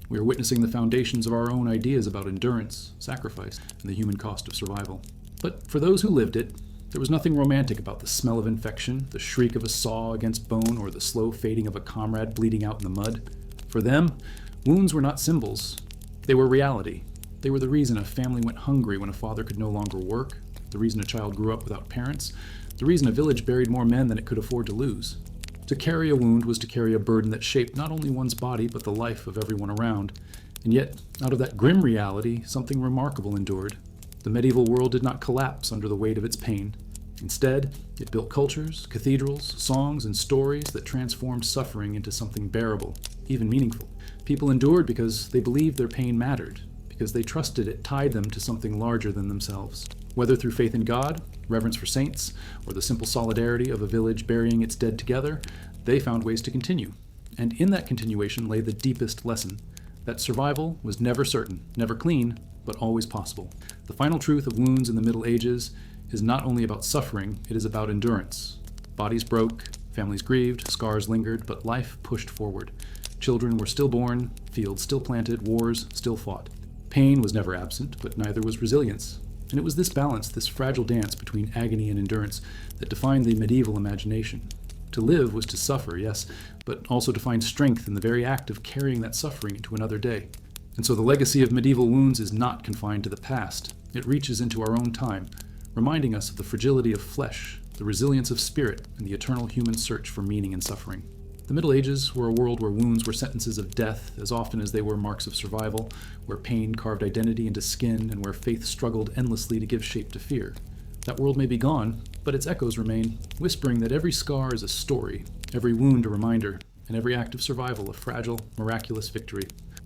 we are witnessing the foundations of our own ideas about endurance, sacrifice, and the human cost of survival. But for those who lived it, there was nothing romantic about the smell of infection, the shriek of a saw against bone, or the slow fading of a comrade bleeding out in the mud. For them, wounds were not symbols. They were reality. They were the reason a family went hungry when a father could no longer work, the reason a child grew up without parents, the reason a village buried more men than it could afford to lose. To carry a wound was to carry a burden that shaped not only one's body, but the life of everyone around. And yet, out of that grim reality, something remarkable endured. The medieval world did not collapse under the weight of its pain. Instead, it built cultures, cathedrals, songs, and stories that transformed suffering into something bearable, even meaningful. People endured because they believed their pain mattered, because they trusted it tied them to something larger than themselves. Whether through faith in God, reverence for saints, or the simple solidarity of a village burying its dead together, they found ways to continue. And in that continuation lay the deepest lesson, that survival was never certain, never clean, but always possible. The final truth of wounds in the Middle Ages is not only about suffering, it is about endurance. Bodies broke, families grieved, scars lingered, but life pushed forward. Children were still born, fields still planted, wars still fought. Pain was never absent, but neither was resilience. And it was this balance, this fragile dance between agony and endurance, that defined the medieval imagination. To live was to suffer, yes, but also to find strength in the very act of carrying that suffering into another day. And so the legacy of medieval wounds is not confined to the past. It reaches into our own time, reminding us of the fragility of flesh, the resilience of spirit, and the eternal human search for meaning in suffering. The Middle Ages were a world where wounds were sentences of death as often as they were marks of survival, where pain carved identity into skin, and where faith struggled endlessly to give shape to fear. That world may be gone, but its echoes remain, whispering that every scar is a story, every wound a reminder, and every act of survival a fragile, miraculous victory.